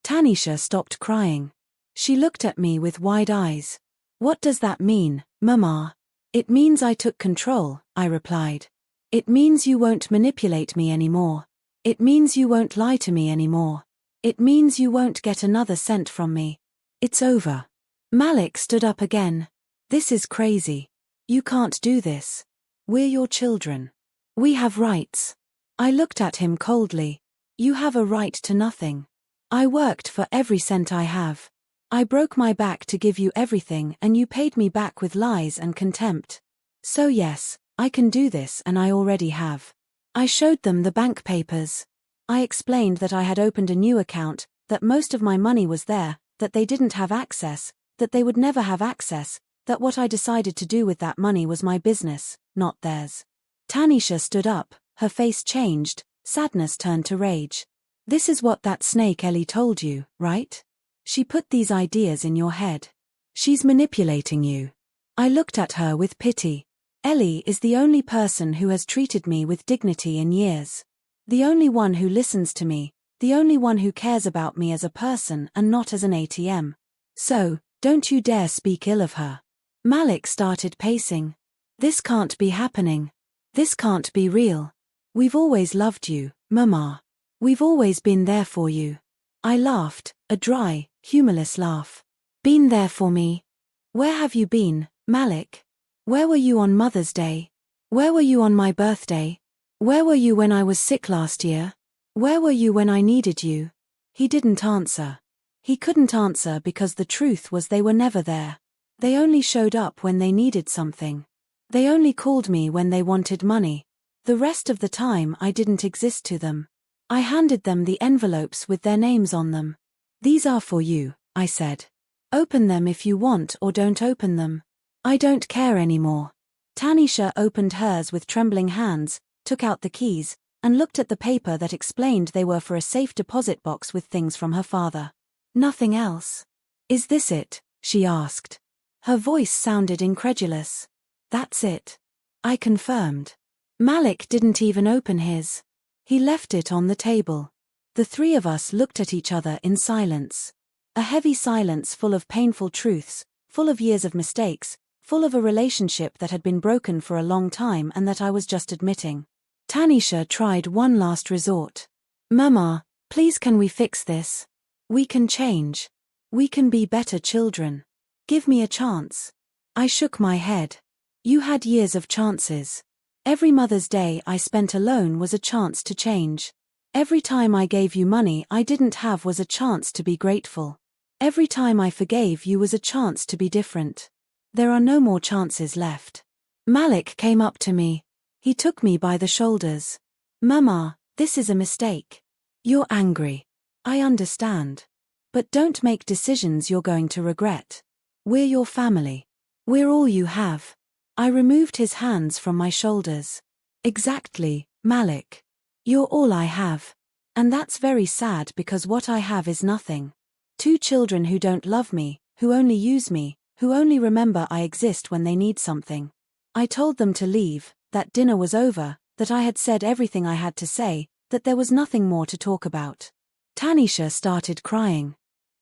Tanisha stopped crying. She looked at me with wide eyes. What does that mean, Mama? It means I took control, I replied. It means you won't manipulate me anymore. It means you won't lie to me anymore. It means you won't get another cent from me. It's over. Malik stood up again. This is crazy. You can't do this. We're your children. We have rights. I looked at him coldly. You have a right to nothing. I worked for every cent I have. I broke my back to give you everything and you paid me back with lies and contempt. So yes, I can do this and I already have. I showed them the bank papers. I explained that I had opened a new account, that most of my money was there, that they didn't have access, that they would never have access, that what I decided to do with that money was my business, not theirs. Tanisha stood up, her face changed, sadness turned to rage. This is what that snake Ellie told you, right? She put these ideas in your head. She's manipulating you. I looked at her with pity. Ellie is the only person who has treated me with dignity in years. The only one who listens to me, the only one who cares about me as a person and not as an ATM. So, don't you dare speak ill of her. Malik started pacing. This can't be happening. This can't be real. We've always loved you, Mama. We've always been there for you. I laughed, a dry, humorless laugh. Been there for me? Where have you been, Malik? Where were you on Mother's Day? Where were you on my birthday? Where were you when I was sick last year? Where were you when I needed you? He didn't answer. He couldn't answer because the truth was they were never there. They only showed up when they needed something. They only called me when they wanted money. The rest of the time I didn't exist to them. I handed them the envelopes with their names on them. These are for you, I said. Open them if you want or don't open them. I don't care anymore. Tanisha opened hers with trembling hands, took out the keys, and looked at the paper that explained they were for a safe deposit box with things from her father. Nothing else. Is this it? She asked. Her voice sounded incredulous. That's it. I confirmed. Malik didn't even open his. He left it on the table. The three of us looked at each other in silence. A heavy silence full of painful truths, full of years of mistakes, full of a relationship that had been broken for a long time and that I was just admitting. Tanisha tried one last resort. Mama, please can we fix this? We can change. We can be better children. Give me a chance. I shook my head. You had years of chances. Every Mother's Day I spent alone was a chance to change. Every time I gave you money I didn't have was a chance to be grateful. Every time I forgave you was a chance to be different. There are no more chances left. Malik came up to me. He took me by the shoulders. Mama, this is a mistake. You're angry. I understand. But don't make decisions you're going to regret. We're your family. We're all you have. I removed his hands from my shoulders. Exactly, Malik. You're all I have. And that's very sad because what I have is nothing. Two children who don't love me, who only use me, who only remember I exist when they need something. I told them to leave, that dinner was over, that I had said everything I had to say, that there was nothing more to talk about. Tanisha started crying.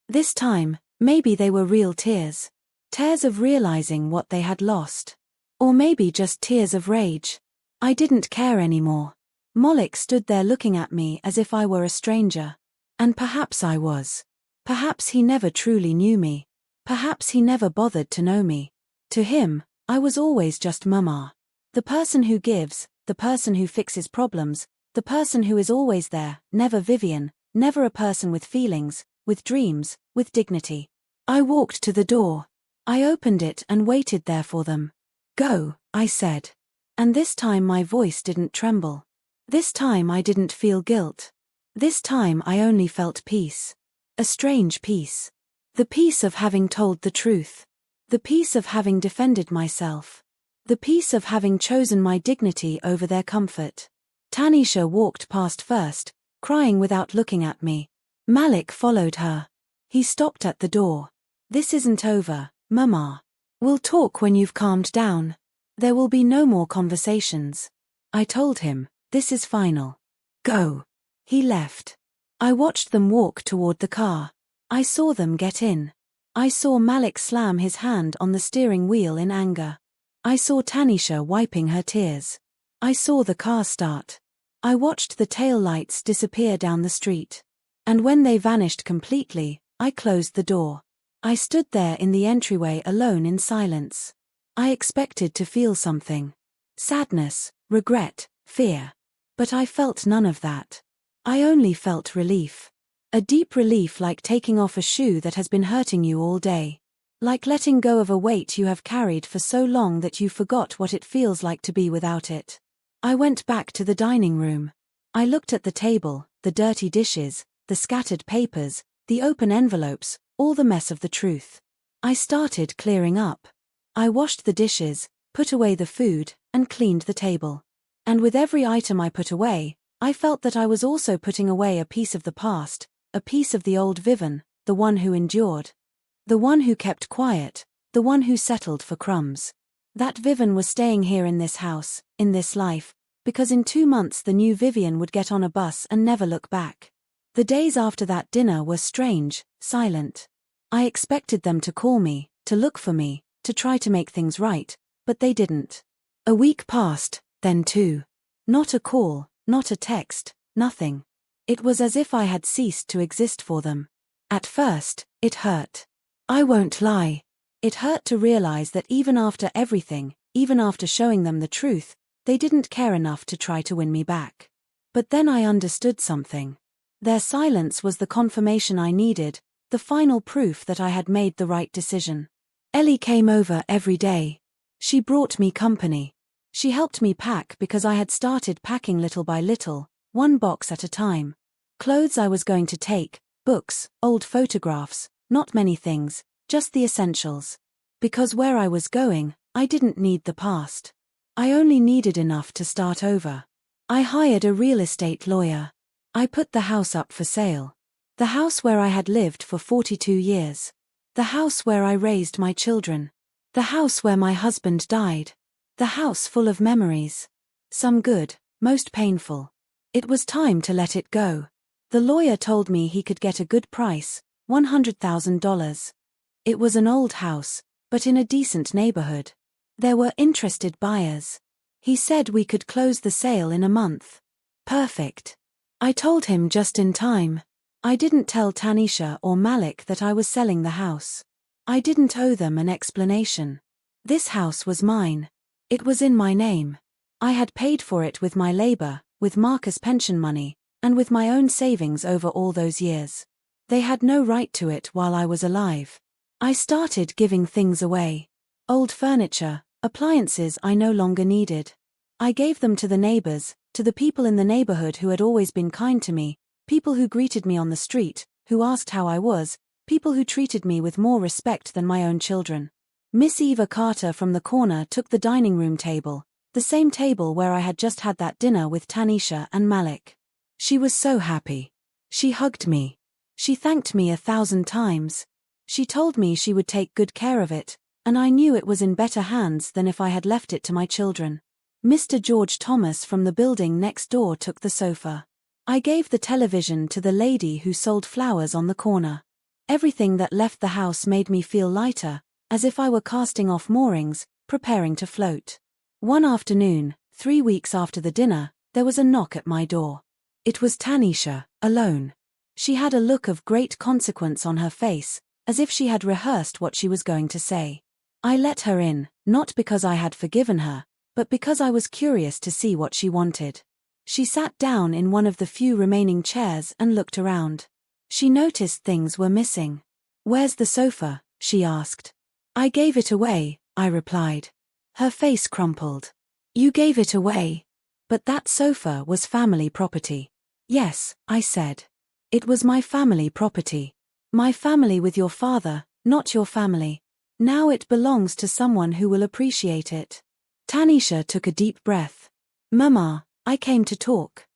This time, maybe they were real tears. Tears of realizing what they had lost. Or maybe just tears of rage. I didn't care anymore. Malik stood there looking at me as if I were a stranger. And perhaps I was. Perhaps he never truly knew me. Perhaps he never bothered to know me. To him, I was always just Mama. The person who gives, the person who fixes problems, the person who is always there, never Vivian, never a person with feelings, with dreams, with dignity. I walked to the door. I opened it and waited there for them. Go, I said. And this time my voice didn't tremble. This time I didn't feel guilt. This time I only felt peace. A strange peace. The peace of having told the truth. The peace of having defended myself. The peace of having chosen my dignity over their comfort. Tanisha walked past first, crying without looking at me. Malik followed her. He stopped at the door. This isn't over, Mama. We'll talk when you've calmed down. There will be no more conversations. I told him, this is final. Go. He left. I watched them walk toward the car. I saw them get in. I saw Malik slam his hand on the steering wheel in anger. I saw Tanisha wiping her tears. I saw the car start. I watched the tail lights disappear down the street. And when they vanished completely, I closed the door. I stood there in the entryway alone in silence. I expected to feel something. Sadness, regret, fear. But I felt none of that. I only felt relief. A deep relief, like taking off a shoe that has been hurting you all day. Like letting go of a weight you have carried for so long that you forgot what it feels like to be without it. I went back to the dining room. I looked at the table, the dirty dishes, the scattered papers, the open envelopes, all the mess of the truth. I started clearing up. I washed the dishes, put away the food, and cleaned the table. And with every item I put away, I felt that I was also putting away a piece of the past, a piece of the old Vivian, the one who endured. The one who kept quiet, the one who settled for crumbs. That Vivian was staying here in this house, in this life, because in 2 months the new Vivian would get on a bus and never look back. The days after that dinner were strange, silent. I expected them to call me, to look for me, to try to make things right, but they didn't. A week passed, then 2. Not a call, not a text, nothing. It was as if I had ceased to exist for them. At first, it hurt. I won't lie. It hurt to realize that even after everything, even after showing them the truth, they didn't care enough to try to win me back. But then I understood something. Their silence was the confirmation I needed, the final proof that I had made the right decision. Ellie came over every day. She brought me company. She helped me pack because I had started packing little by little, one box at a time. Clothes I was going to take, books, old photographs, not many things, just the essentials. Because where I was going, I didn't need the past. I only needed enough to start over. I hired a real estate lawyer. I put the house up for sale. The house where I had lived for 42 years. The house where I raised my children. The house where my husband died. The house full of memories. Some good, most painful. It was time to let it go. The lawyer told me he could get a good price, $100,000. It was an old house, but in a decent neighborhood. There were interested buyers. He said we could close the sale in a month. Perfect. I told him just in time. I didn't tell Tanisha or Malik that I was selling the house. I didn't owe them an explanation. This house was mine. It was in my name. I had paid for it with my labor, with Marcus' pension money, and with my own savings over all those years. They had no right to it while I was alive. I started giving things away. Old furniture, appliances I no longer needed. I gave them to the neighbors, to the people in the neighborhood who had always been kind to me, people who greeted me on the street, who asked how I was, people who treated me with more respect than my own children. Miss Eva Carter from the corner took the dining room table, the same table where I had just had that dinner with Tanisha and Malik. She was so happy. She hugged me. She thanked me 1,000 times. She told me she would take good care of it, and I knew it was in better hands than if I had left it to my children. Mr. George Thomas from the building next door took the sofa. I gave the television to the lady who sold flowers on the corner. Everything that left the house made me feel lighter, as if I were casting off moorings, preparing to float. One afternoon, 3 weeks after the dinner, there was a knock at my door. It was Tanisha, alone. She had a look of great consequence on her face, as if she had rehearsed what she was going to say. I let her in, not because I had forgiven her, but because I was curious to see what she wanted. She sat down in one of the few remaining chairs and looked around. She noticed things were missing. "Where's the sofa?" she asked. "I gave it away," I replied. Her face crumpled. "You gave it away? But that sofa was family property." "Yes," I said. "It was my family property. My family with your father, not your family. Now it belongs to someone who will appreciate it." Tanisha took a deep breath. "Mama, I came to talk."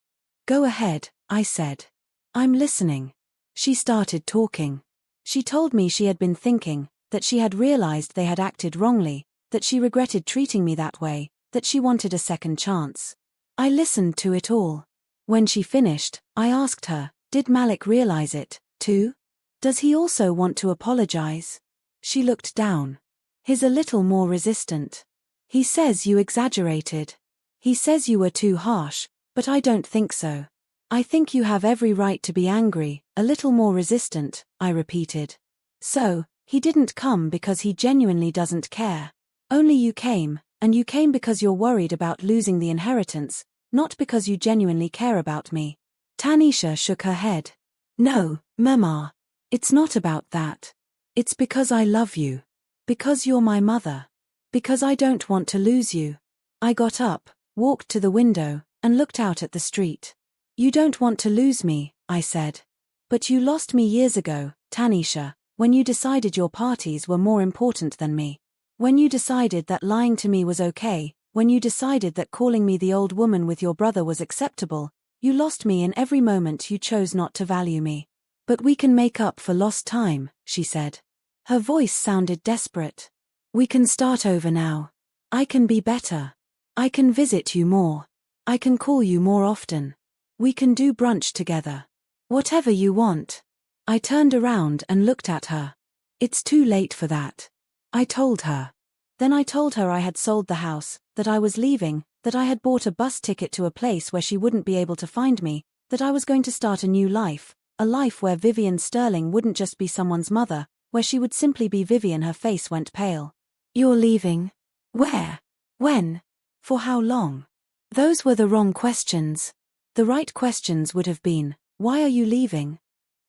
"Go ahead," I said. "I'm listening." She started talking. She told me she had been thinking, that she had realized they had acted wrongly, that she regretted treating me that way, that she wanted a second chance. I listened to it all. When she finished, I asked her, "Did Malik realize it, too? Does he also want to apologize?" She looked down. "He's a little more resistant. He says you exaggerated. He says you were too harsh, but I don't think so. I think you have every right to be angry, a little more resistant," I repeated. "So, he didn't come because he genuinely doesn't care. Only you came, and you came because you're worried about losing the inheritance, not because you genuinely care about me." Tanisha shook her head. "No, Mama. It's not about that. It's because I love you. Because you're my mother. Because I don't want to lose you." I got up, walked to the window, and looked out at the street. "You don't want to lose me," I said. "But you lost me years ago, Tanisha, when you decided your parties were more important than me. When you decided that lying to me was okay, when you decided that calling me the old woman with your brother was acceptable, you lost me in every moment you chose not to value me. But we can make up for lost time," she said. Her voice sounded desperate. "We can start over now. I can be better. I can visit you more. I can call you more often. We can do brunch together. Whatever you want." I turned around and looked at her. "It's too late for that," I told her. Then I told her I had sold the house, that I was leaving, that I had bought a bus ticket to a place where she wouldn't be able to find me, that I was going to start a new life, a life where Vivian Sterling wouldn't just be someone's mother, where she would simply be Vivian. Her face went pale. "You're leaving? Where? When? For how long?" Those were the wrong questions. The right questions would have been, "Why are you leaving?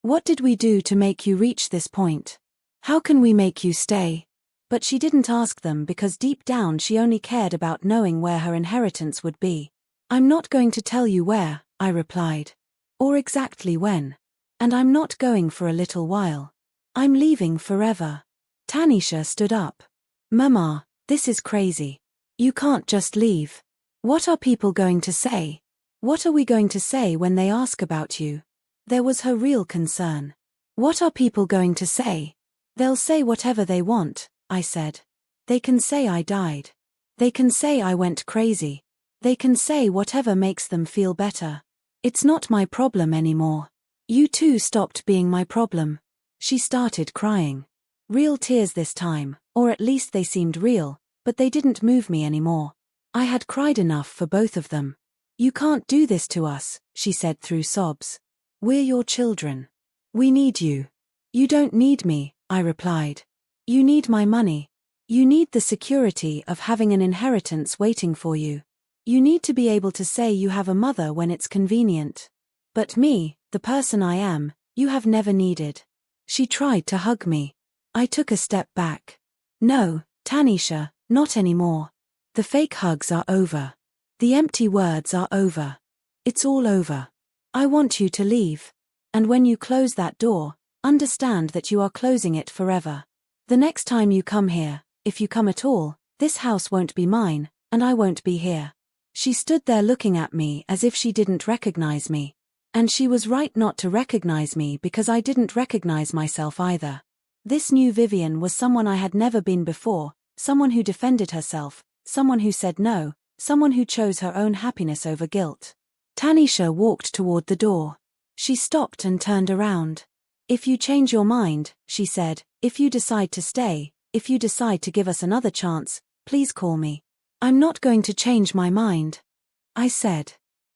What did we do to make you reach this point? How can we make you stay?" But she didn't ask them because deep down she only cared about knowing where her inheritance would be. "I'm not going to tell you where," I replied. "Or exactly when. And I'm not going for a little while. I'm leaving forever." Tanisha stood up. "Mama, this is crazy. You can't just leave. What are people going to say? What are we going to say when they ask about you?" There was her real concern. "What are people going to say?" "They'll say whatever they want," I said. "They can say I died. They can say I went crazy. They can say whatever makes them feel better. It's not my problem anymore. You two stopped being my problem." She started crying. Real tears this time, or at least they seemed real, but they didn't move me anymore. I had cried enough for both of them. "You can't do this to us," she said through sobs. "We're your children. We need you." "You don't need me," I replied. "You need my money. You need the security of having an inheritance waiting for you. You need to be able to say you have a mother when it's convenient. But me, the person I am, you have never needed." She tried to hug me. I took a step back. "No, Tanisha, not anymore. The fake hugs are over. The empty words are over. It's all over. I want you to leave. And when you close that door, understand that you are closing it forever. The next time you come here, if you come at all, this house won't be mine, and I won't be here." She stood there looking at me as if she didn't recognize me. And she was right not to recognize me because I didn't recognize myself either. This new Vivian was someone I had never been before, someone who defended herself, someone who said no, someone who chose her own happiness over guilt. Tanisha walked toward the door. She stopped and turned around. "If you change your mind," she said, "if you decide to stay, if you decide to give us another chance, please call me." "I'm not going to change my mind," I said.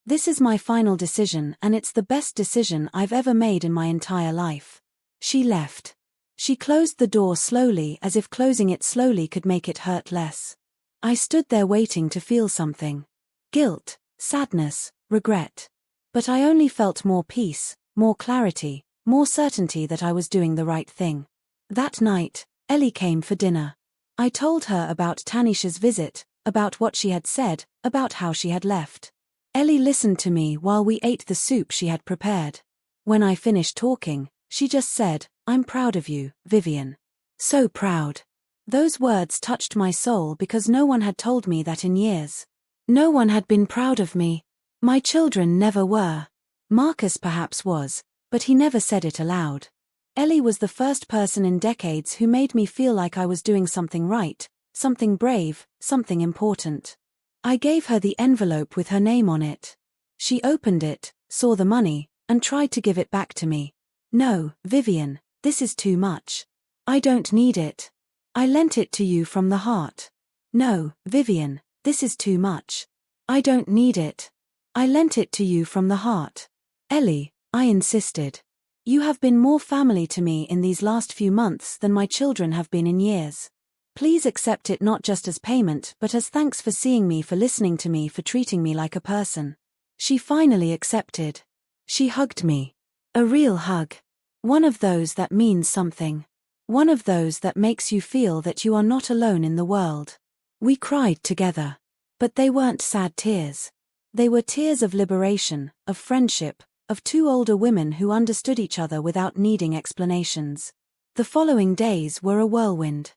This is my final decision, and it's the best decision I've ever made in my entire life." She left. She closed the door slowly, as if closing it slowly could make it hurt less. I stood there waiting to feel something. Guilt, sadness, regret. But I only felt more peace, more clarity, more certainty that I was doing the right thing. That night, Ellie came for dinner. I told her about Tanisha's visit, about what she had said, about how she had left. Ellie listened to me while we ate the soup she had prepared. When I finished talking, she just said, "I'm proud of you, Vivian. So proud." Those words touched my soul because no one had told me that in years. No one had been proud of me. My children never were. Marcus perhaps was, but he never said it aloud. Ellie was the first person in decades who made me feel like I was doing something right, something brave, something important. I gave her the envelope with her name on it. She opened it, saw the money, and tried to give it back to me. "No, Vivian, this is too much. I don't need it. I lent it to you from the heart." "No, Vivian, this is too much. I don't need it. I lent it to you from the heart." "Ellie," I insisted. "You have been more family to me in these last few months than my children have been in years. Please accept it not just as payment but as thanks for seeing me, for listening to me, for treating me like a person." She finally accepted. She hugged me. A real hug. One of those that means something. One of those that makes you feel that you are not alone in the world. We cried together. But they weren't sad tears. They were tears of liberation, of friendship, of two older women who understood each other without needing explanations. The following days were a whirlwind.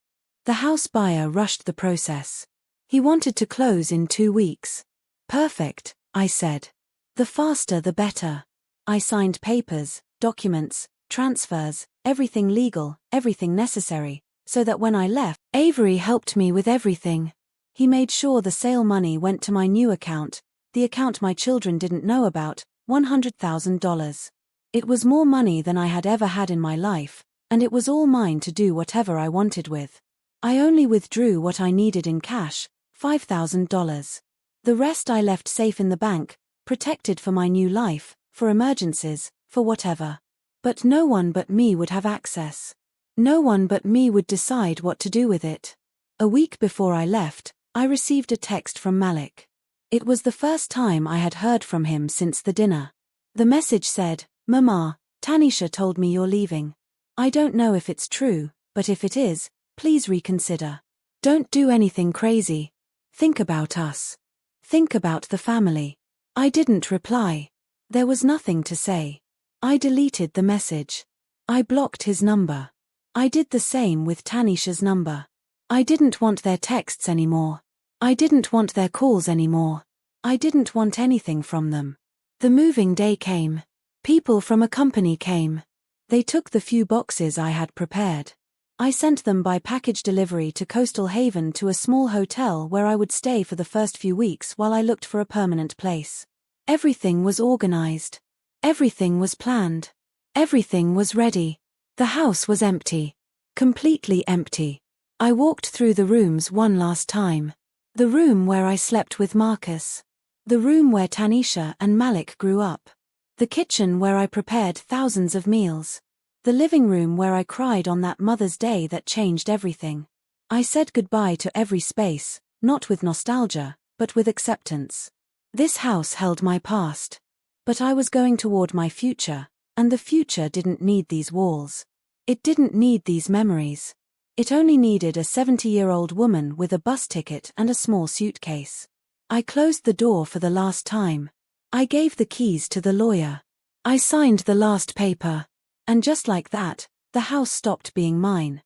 The house buyer rushed the process. He wanted to close in 2 weeks. "Perfect," I said. "The faster the better." I signed papers, documents, transfers, everything legal, everything necessary, so that when I left, Avery helped me with everything. He made sure the sale money went to my new account, the account my children didn't know about, $100,000. It was more money than I had ever had in my life, and it was all mine to do whatever I wanted with. I only withdrew what I needed in cash, $5,000. The rest I left safe in the bank, protected for my new life, for emergencies, for whatever. But no one but me would have access. No one but me would decide what to do with it. A week before I left, I received a text from Malik. It was the first time I had heard from him since the dinner. The message said, "Mama, Tanisha told me you're leaving. I don't know if it's true, but if it is, please reconsider. Don't do anything crazy. Think about us. Think about the family." I didn't reply. There was nothing to say. I deleted the message. I blocked his number. I did the same with Tanisha's number. I didn't want their texts anymore. I didn't want their calls anymore. I didn't want anything from them. The moving day came. People from a company came. They took the few boxes I had prepared. I sent them by package delivery to Coastal Haven, to a small hotel where I would stay for the first few weeks while I looked for a permanent place. Everything was organized. Everything was planned. Everything was ready. The house was empty. Completely empty. I walked through the rooms one last time. The room where I slept with Marcus. The room where Tanisha and Malik grew up. The kitchen where I prepared thousands of meals. The living room where I cried on that Mother's Day that changed everything. I said goodbye to every space, not with nostalgia, but with acceptance. This house held my past. But I was going toward my future, and the future didn't need these walls. It didn't need these memories. It only needed a 70-year-old woman with a bus ticket and a small suitcase. I closed the door for the last time. I gave the keys to the lawyer. I signed the last paper. And just like that, the house stopped being mine.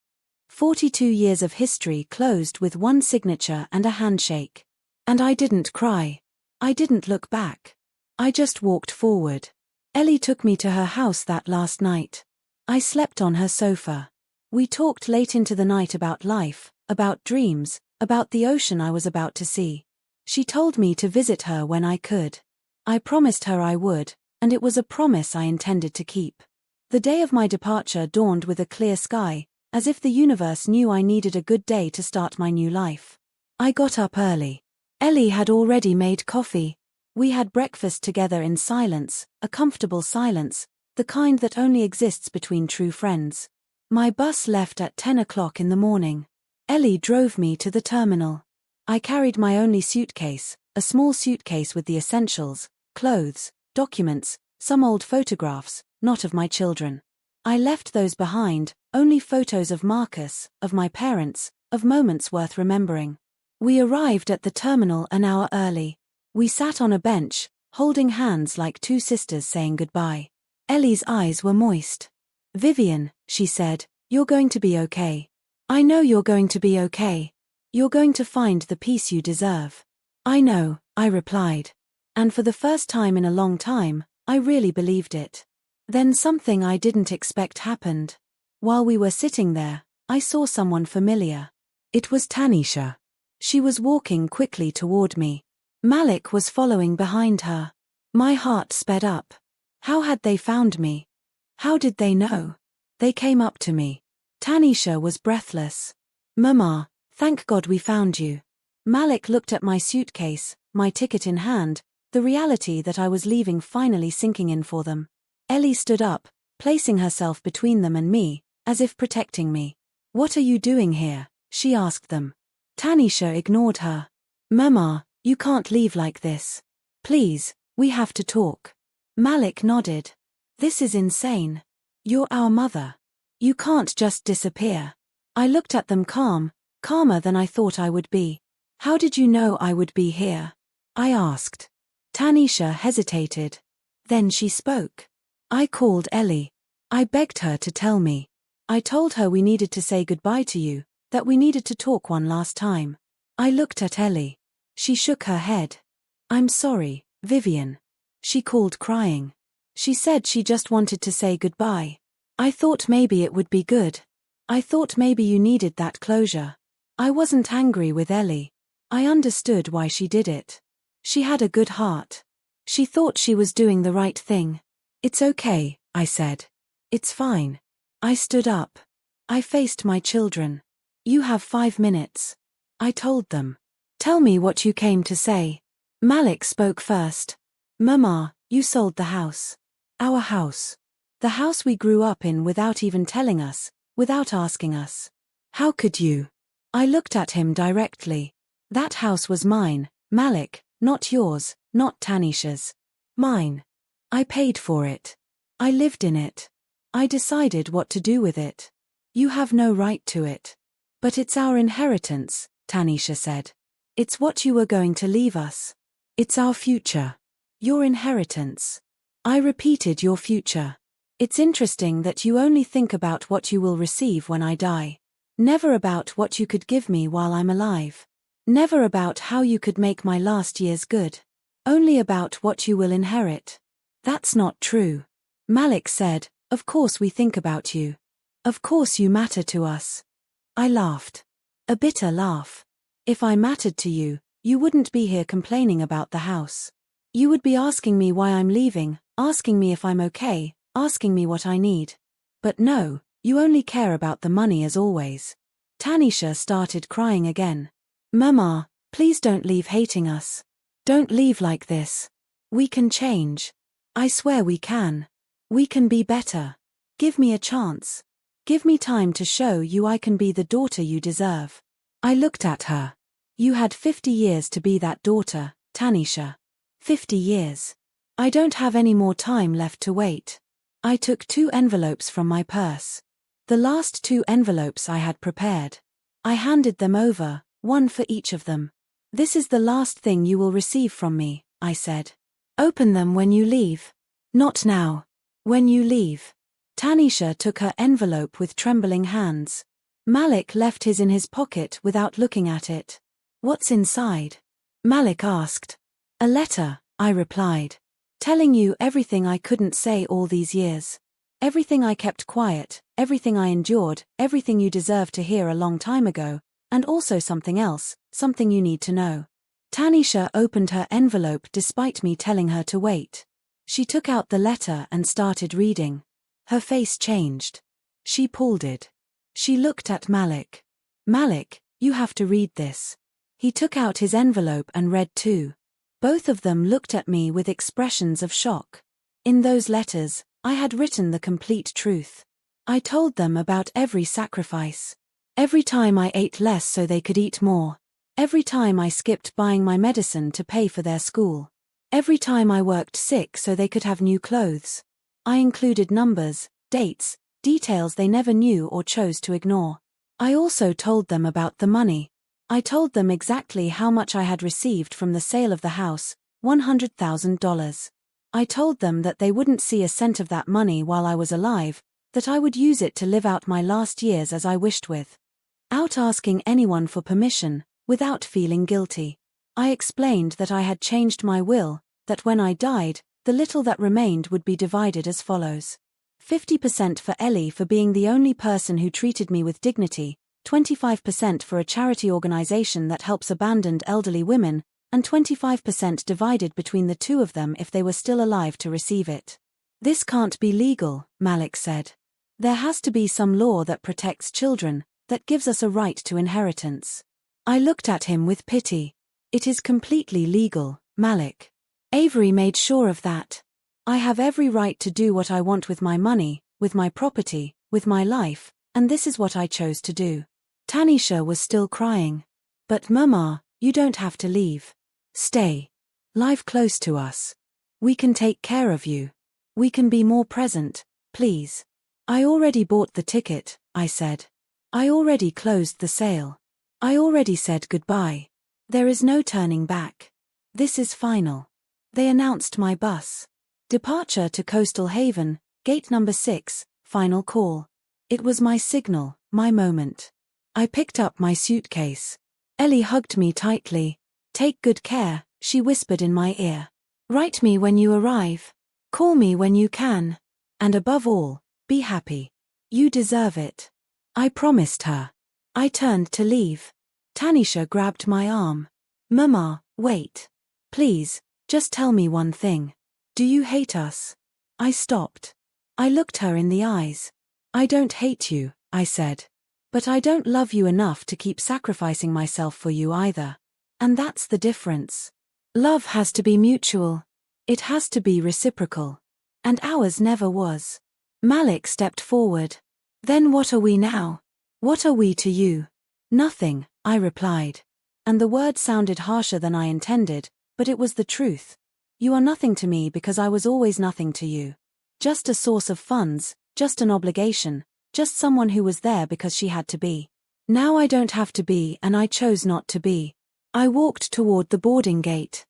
42 years of history closed with one signature and a handshake. And I didn't cry. I didn't look back. I just walked forward. Ellie took me to her house that last night. I slept on her sofa. We talked late into the night about life, about dreams, about the ocean I was about to see. She told me to visit her when I could. I promised her I would, and it was a promise I intended to keep. The day of my departure dawned with a clear sky, as if the universe knew I needed a good day to start my new life. I got up early. Ellie had already made coffee. We had breakfast together in silence, a comfortable silence, the kind that only exists between true friends. My bus left at 10 o'clock in the morning. Ellie drove me to the terminal. I carried my only suitcase, a small suitcase with the essentials, clothes, documents, some old photographs, not of my children. I left those behind, only photos of Marcus, of my parents, of moments worth remembering. We arrived at the terminal an hour early. We sat on a bench, holding hands like two sisters saying goodbye. Ellie's eyes were moist. "Vivian," she said, "you're going to be okay. I know you're going to be okay. You're going to find the peace you deserve." "I know," I replied. And for the first time in a long time, I really believed it. Then something I didn't expect happened. While we were sitting there, I saw someone familiar. It was Tanisha. She was walking quickly toward me. Malik was following behind her. My heart sped up. How had they found me? How did they know? They came up to me. Tanisha was breathless. "Mama, thank God we found you." Malik looked at my suitcase, my ticket in hand, the reality that I was leaving finally sinking in for them. Ellie stood up, placing herself between them and me, as if protecting me. "What are you doing here?" she asked them. Tanisha ignored her. "Mama, you can't leave like this. Please, we have to talk." Malik nodded. "This is insane. You're our mother. You can't just disappear." I looked at them calmer than I thought I would be. "How did you know I would be here?" I asked. Tanisha hesitated. Then she spoke. "I called Ellie. I begged her to tell me. I told her we needed to say goodbye to you, that we needed to talk one last time." I looked at Ellie. She shook her head. "I'm sorry, Vivian." She called crying. She said she just wanted to say goodbye. "I thought maybe it would be good. I thought maybe you needed that closure." I wasn't angry with Ellie. I understood why she did it. She had a good heart. She thought she was doing the right thing. "It's okay," I said. "It's fine." I stood up. I faced my children. "You have 5 minutes." I told them. "Tell me what you came to say." Malik spoke first. "Mama, you sold the house. Our house. The house we grew up in without even telling us, without asking us. How could you?" I looked at him directly. "That house was mine, Malik, not yours, not Tanisha's. Mine. I paid for it. I lived in it. I decided what to do with it. You have no right to it." "But it's our inheritance," Tanisha said. "It's what you were going to leave us. It's our future. Your inheritance." I repeated, "Your future. It's interesting that you only think about what you will receive when I die. Never about what you could give me while I'm alive. Never about how you could make my last years good. Only about what you will inherit." "That's not true." Malik said, "Of course we think about you. Of course you matter to us." I laughed. A bitter laugh. "If I mattered to you, you wouldn't be here complaining about the house. You would be asking me why I'm leaving, asking me if I'm okay, asking me what I need. But no, you only care about the money as always." Tanisha started crying again. "Mama, please don't leave hating us. Don't leave like this. We can change. I swear we can. We can be better. Give me a chance. Give me time to show you I can be the daughter you deserve." I looked at her. "You had 50 years to be that daughter, Tanisha. 50 years. I don't have any more time left to wait." I took 2 envelopes from my purse. The last 2 envelopes I had prepared. I handed them over, one for each of them. "This is the last thing you will receive from me," I said. "Open them when you leave." "Not now. When you leave." Tanisha took her envelope with trembling hands. Malik left his in his pocket without looking at it. "What's inside?" Malik asked. "A letter," I replied. "Telling you everything I couldn't say all these years. Everything I kept quiet, everything I endured, everything you deserved to hear a long time ago, and also something else, something you need to know." Tanisha opened her envelope despite me telling her to wait. She took out the letter and started reading. Her face changed. She pulled it. She looked at Malik. "Malik, you have to read this." He took out his envelope and read too. Both of them looked at me with expressions of shock. In those letters, I had written the complete truth. I told them about every sacrifice. Every time I ate less so they could eat more. Every time I skipped buying my medicine to pay for their school. Every time I worked sick so they could have new clothes. I included numbers, dates, details they never knew or chose to ignore. I also told them about the money. I told them exactly how much I had received from the sale of the house, $100,000. I told them that they wouldn't see a cent of that money while I was alive, that I would use it to live out my last years as I wished without asking anyone for permission, without feeling guilty. I explained that I had changed my will, that when I died, the little that remained would be divided as follows. 50% for Ellie for being the only person who treated me with dignity, 25% for a charity organization that helps abandoned elderly women, and 25% divided between the two of them if they were still alive to receive it. This can't be legal, Malik said. There has to be some law that protects children, that gives us a right to inheritance. I looked at him with pity. It is completely legal, Malik. Avery made sure of that. I have every right to do what I want with my money, with my property, with my life, and this is what I chose to do. Tanisha was still crying. But Mama, you don't have to leave. Stay. Live close to us. We can take care of you. We can be more present, please. I already bought the ticket, I said. I already closed the sale. I already said goodbye. There is no turning back. This is final. They announced my bus. Departure to Coastal Haven, gate number 6, final call. It was my signal, my moment. I picked up my suitcase. Ellie hugged me tightly. Take good care, she whispered in my ear. Write me when you arrive. Call me when you can. And above all, be happy. You deserve it. I promised her. I turned to leave. Tanisha grabbed my arm. Mama, wait. Please, just tell me one thing. Do you hate us? I stopped. I looked her in the eyes. I don't hate you, I said. But I don't love you enough to keep sacrificing myself for you either. And that's the difference. Love has to be mutual. It has to be reciprocal. And ours never was. Malik stepped forward. Then what are we now? What are we to you? Nothing, I replied. And the word sounded harsher than I intended, but it was the truth. You are nothing to me because I was always nothing to you. Just a source of funds, just an obligation, just someone who was there because she had to be. Now I don't have to be and I chose not to be. I walked toward the boarding gate.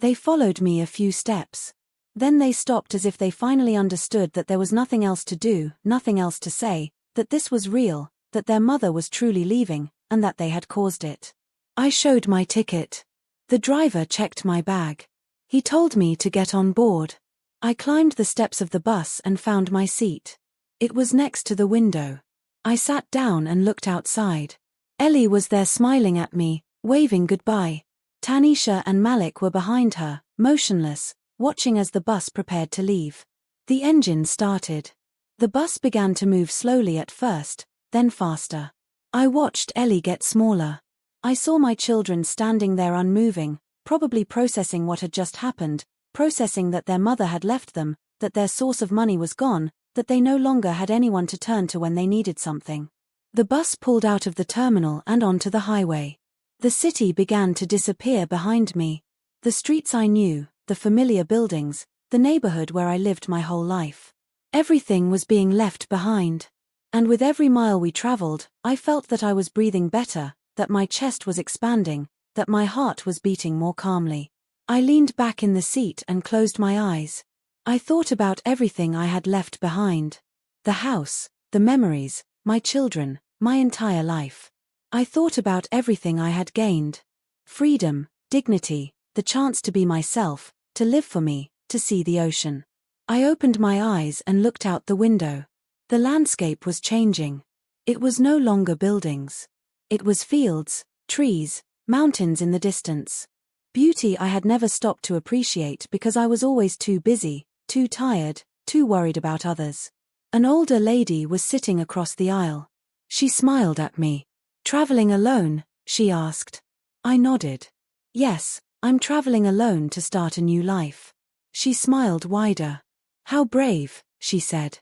They followed me a few steps. Then they stopped as if they finally understood that there was nothing else to do, nothing else to say, that this was real, that their mother was truly leaving, and that they had caused it. I showed my ticket. The driver checked my bag. He told me to get on board. I climbed the steps of the bus and found my seat. It was next to the window. I sat down and looked outside. Ellie was there smiling at me, waving goodbye. Tanisha and Malik were behind her, motionless, watching as the bus prepared to leave. The engine started. The bus began to move slowly at first, then faster. I watched Ellie get smaller. I saw my children standing there unmoving, probably processing what had just happened, processing that their mother had left them, that their source of money was gone, that they no longer had anyone to turn to when they needed something. The bus pulled out of the terminal and onto the highway. The city began to disappear behind me. The streets I knew, the familiar buildings, the neighborhood where I lived my whole life. Everything was being left behind. And with every mile we traveled, I felt that I was breathing better, that my chest was expanding, that my heart was beating more calmly. I leaned back in the seat and closed my eyes. I thought about everything I had left behind. The house, the memories, my children, my entire life. I thought about everything I had gained. Freedom, dignity, the chance to be myself, to live for me, to see the ocean. I opened my eyes and looked out the window. The landscape was changing. It was no longer buildings. It was fields, trees, mountains in the distance. Beauty I had never stopped to appreciate because I was always too busy, too tired, too worried about others. An older lady was sitting across the aisle. She smiled at me. Traveling alone? She asked. I nodded. Yes, I'm traveling alone to start a new life. She smiled wider. How brave, she said.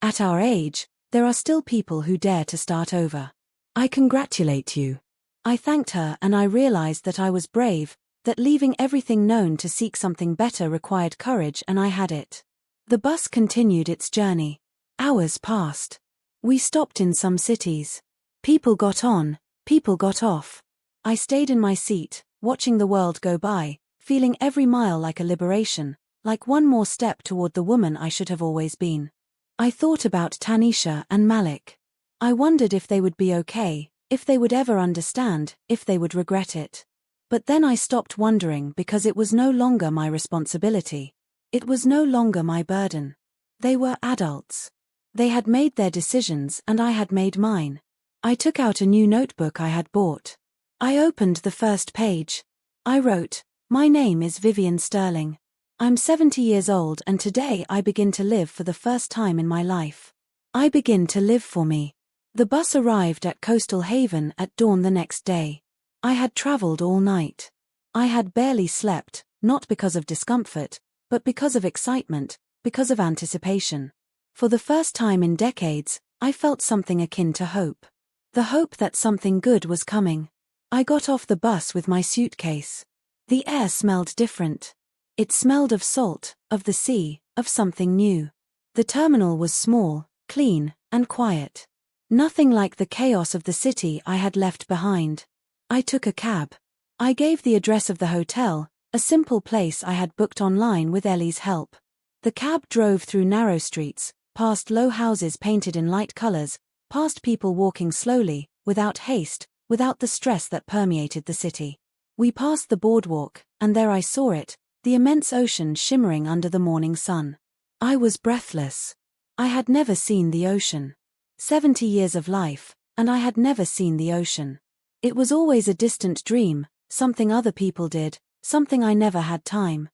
At our age, there are still people who dare to start over. I congratulate you. I thanked her and I realized that I was brave, that leaving everything known to seek something better required courage, and I had it. The bus continued its journey. Hours passed. We stopped in some cities. People got on, people got off. I stayed in my seat, watching the world go by, feeling every mile like a liberation, like one more step toward the woman I should have always been. I thought about Tanisha and Malik. I wondered if they would be okay, if they would ever understand, if they would regret it. But then I stopped wondering because it was no longer my responsibility. It was no longer my burden. They were adults. They had made their decisions and I had made mine. I took out a new notebook I had bought. I opened the first page. I wrote, "My name is Vivian Sterling. I'm 70 years old and today I begin to live for the first time in my life. I begin to live for me." The bus arrived at Coastal Haven at dawn the next day. I had traveled all night. I had barely slept, not because of discomfort, but because of excitement, because of anticipation. For the first time in decades, I felt something akin to hope. The hope that something good was coming. I got off the bus with my suitcase. The air smelled different. It smelled of salt, of the sea, of something new. The terminal was small, clean, and quiet. Nothing like the chaos of the city I had left behind. I took a cab. I gave the address of the hotel, a simple place I had booked online with Ellie's help. The cab drove through narrow streets, past low houses painted in light colors, past people walking slowly, without haste, without the stress that permeated the city. We passed the boardwalk, and there I saw it, the immense ocean shimmering under the morning sun. I was breathless. I had never seen the ocean. 70 years of life, and I had never seen the ocean. It was always a distant dream, something other people did, something I never had time,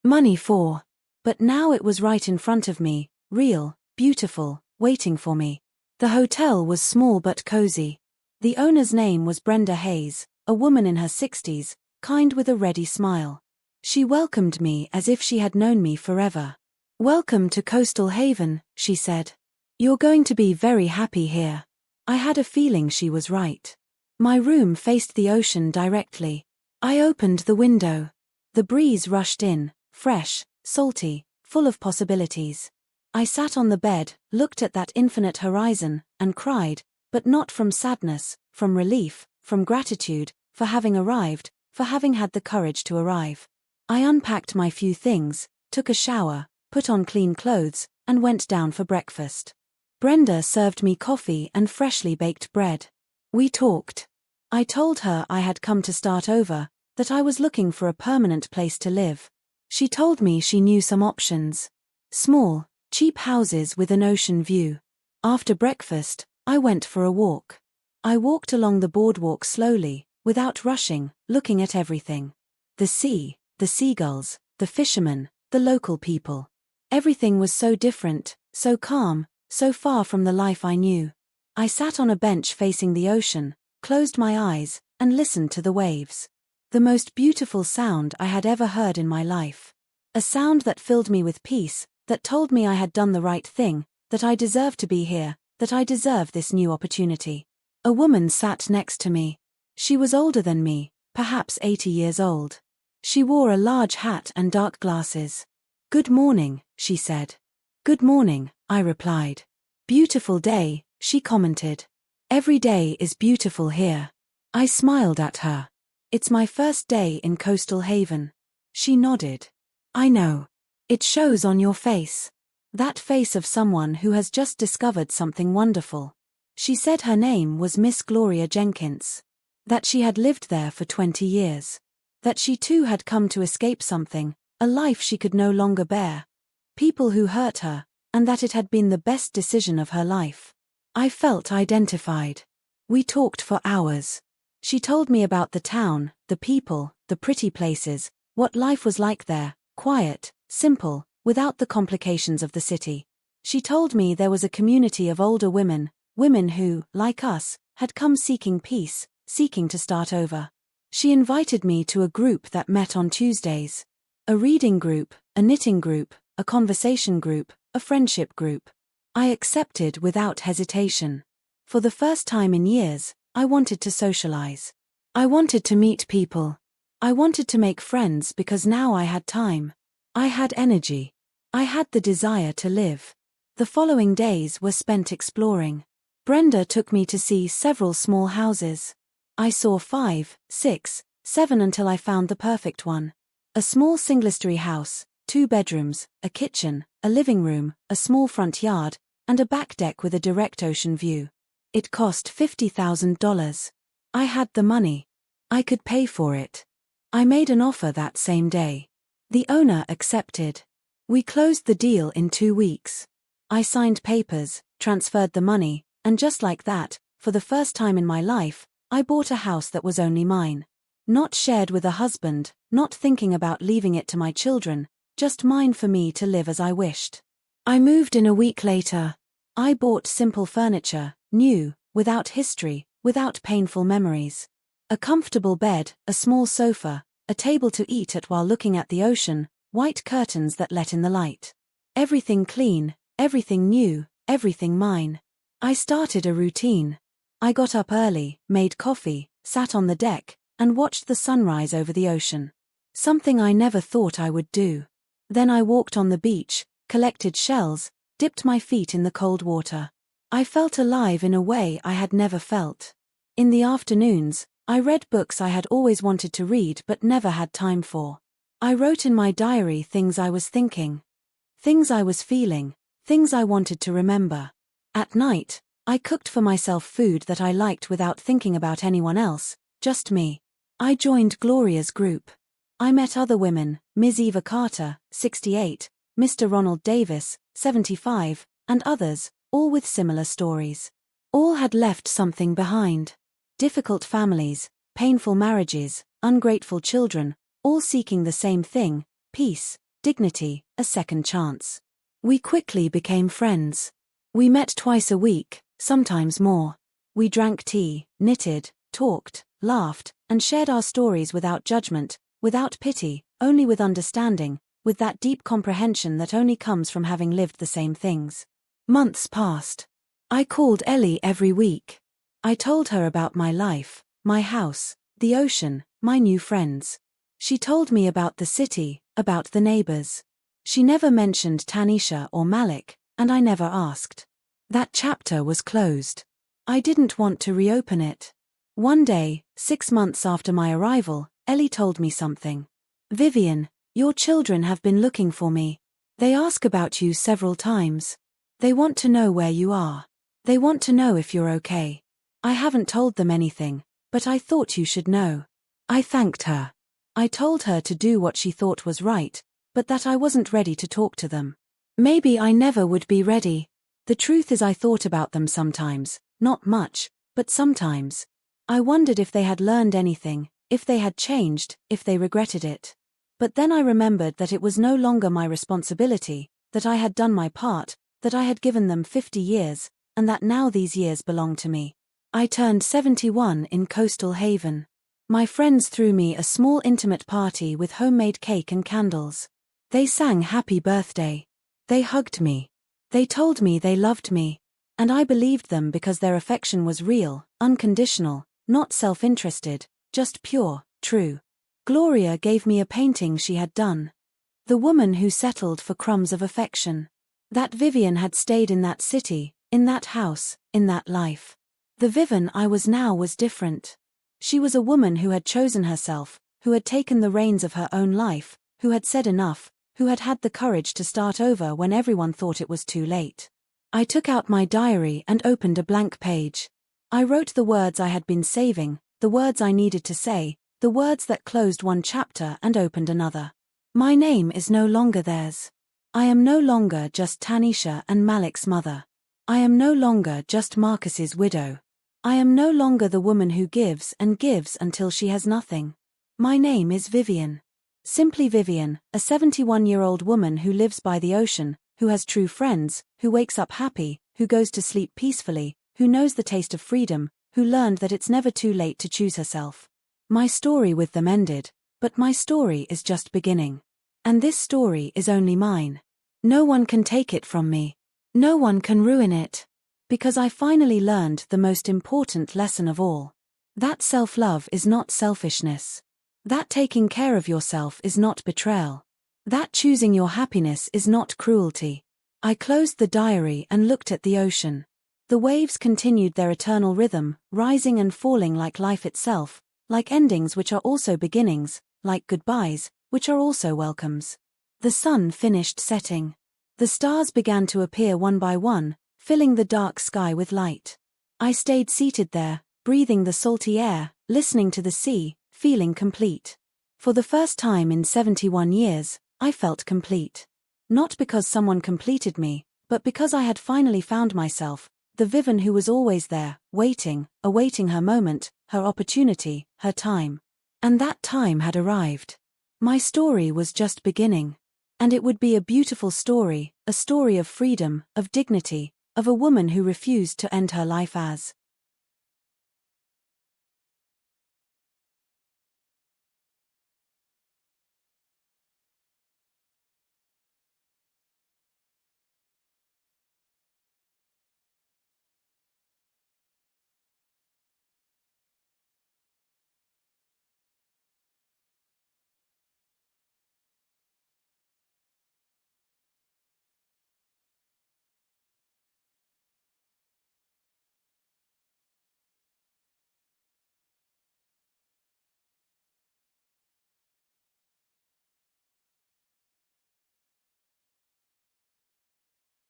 money for. But now it was right in front of me, real, beautiful, waiting for me. The hotel was small but cozy. The owner's name was Brenda Hayes, a woman in her 60s, kind with a ready smile. She welcomed me as if she had known me forever. "Welcome to Coastal Haven," she said. "You're going to be very happy here." I had a feeling she was right. My room faced the ocean directly. I opened the window. The breeze rushed in, fresh, salty, full of possibilities. I sat on the bed, looked at that infinite horizon, and cried, but not from sadness, from relief, from gratitude, for having arrived, for having had the courage to arrive. I unpacked my few things, took a shower, put on clean clothes, and went down for breakfast. Brenda served me coffee and freshly baked bread. We talked. I told her I had come to start over, that I was looking for a permanent place to live. She told me she knew some options. Small, cheap houses with an ocean view. After breakfast, I went for a walk. I walked along the boardwalk slowly, without rushing, looking at everything. The sea, the seagulls, the fishermen, the local people. Everything was so different, so calm, so far from the life I knew. I sat on a bench facing the ocean, closed my eyes, and listened to the waves. The most beautiful sound I had ever heard in my life. A sound that filled me with peace, that told me I had done the right thing, that I deserved to be here, that I deserved this new opportunity. A woman sat next to me. She was older than me, perhaps 80 years old. She wore a large hat and dark glasses. "Good morning," she said. "Good morning," I replied. "Beautiful day," she commented. "Every day is beautiful here." I smiled at her. "It's my first day in Coastal Haven." She nodded. "I know. It shows on your face. That face of someone who has just discovered something wonderful." She said her name was Miss Gloria Jenkins. That she had lived there for 20 years. That she too had come to escape something, a life she could no longer bear. People who hurt her, and that it had been the best decision of her life. I felt identified. We talked for hours. She told me about the town, the people, the pretty places, what life was like there, quiet, simple, without the complications of the city. She told me there was a community of older women, women who, like us, had come seeking peace, seeking to start over. She invited me to a group that met on Tuesdays. A reading group, a knitting group, a conversation group, a friendship group. I accepted without hesitation. For the first time in years, I wanted to socialize. I wanted to meet people. I wanted to make friends because now I had time. I had energy. I had the desire to live. The following days were spent exploring. Brenda took me to see several small houses. I saw 5, 6, 7 until I found the perfect one. A small singlestory house, 2 bedrooms, a kitchen, a living room, a small front yard, and a back deck with a direct ocean view. It cost $50,000. I had the money. I could pay for it. I made an offer that same day. The owner accepted. We closed the deal in 2 weeks. I signed papers, transferred the money, and just like that, for the first time in my life, I bought a house that was only mine. Not shared with a husband, not thinking about leaving it to my children, just mine for me to live as I wished. I moved in a week later. I bought simple furniture, new, without history, without painful memories. A comfortable bed, a small sofa, a table to eat at while looking at the ocean, white curtains that let in the light. Everything clean, everything new, everything mine. I started a routine. I got up early, made coffee, sat on the deck, and watched the sunrise over the ocean. Something I never thought I would do. Then I walked on the beach, collected shells, dipped my feet in the cold water. I felt alive in a way I had never felt. In the afternoons, I read books I had always wanted to read but never had time for. I wrote in my diary things I was thinking, things I was feeling, things I wanted to remember. At night, I cooked for myself food that I liked without thinking about anyone else, just me. I joined Gloria's group. I met other women, Ms. Eva Carter, 68, Mr. Ronald Davis, 75, and others, all with similar stories. All had left something behind. Difficult families, painful marriages, ungrateful children, all seeking the same thing, peace, dignity, a second chance. We quickly became friends. We met twice a week, sometimes more. We drank tea, knitted, talked, laughed, and shared our stories without judgment, without pity, only with understanding, with that deep comprehension that only comes from having lived the same things. Months passed. I called Ellie every week. I told her about my life, my house, the ocean, my new friends. She told me about the city, about the neighbors. She never mentioned Tanisha or Malik, and I never asked. That chapter was closed. I didn't want to reopen it. One day, 6 months after my arrival, Ellie told me something. "Vivian, your children have been looking for me. They ask about you several times. They want to know where you are. They want to know if you're okay. I haven't told them anything, but I thought you should know." I thanked her. I told her to do what she thought was right, but that I wasn't ready to talk to them. Maybe I never would be ready. The truth is I thought about them sometimes, not much, but sometimes. I wondered if they had learned anything, if they had changed, if they regretted it. But then I remembered that it was no longer my responsibility, that I had done my part, that I had given them 50 years, and that now these years belonged to me. I turned 71 in Coastal Haven. My friends threw me a small intimate party with homemade cake and candles. They sang happy birthday. They hugged me. They told me they loved me. And I believed them because their affection was real, unconditional, not self-interested, just pure, true. Gloria gave me a painting she had done. The woman who settled for crumbs of affection. That Vivian had stayed in that city, in that house, in that life. The Vivian I was now was different. She was a woman who had chosen herself, who had taken the reins of her own life, who had said enough, who had had the courage to start over when everyone thought it was too late. I took out my diary and opened a blank page. I wrote the words I had been saving, the words I needed to say, the words that closed one chapter and opened another. My name is no longer theirs. I am no longer just Tanisha and Malik's mother. I am no longer just Marcus's widow. I am no longer the woman who gives and gives until she has nothing. My name is Vivian. Simply Vivian, a 71-year-old woman who lives by the ocean, who has true friends, who wakes up happy, who goes to sleep peacefully, who knows the taste of freedom, who learned that it's never too late to choose herself. My story with them ended, but my story is just beginning. And this story is only mine. No one can take it from me. No one can ruin it. Because I finally learned the most important lesson of all. That self-love is not selfishness. That taking care of yourself is not betrayal. That choosing your happiness is not cruelty. I closed the diary and looked at the ocean. The waves continued their eternal rhythm, rising and falling like life itself, like endings which are also beginnings, like goodbyes, which are also welcomes. The sun finished setting. The stars began to appear one by one, filling the dark sky with light. I stayed seated there, breathing the salty air, listening to the sea, feeling complete. For the first time in 71 years, I felt complete. Not because someone completed me, but because I had finally found myself, the Vivian who was always there, waiting, awaiting her moment, her opportunity, her time. And that time had arrived. My story was just beginning. And it would be a beautiful story, a story of freedom, of dignity, of a woman who refused to end her life as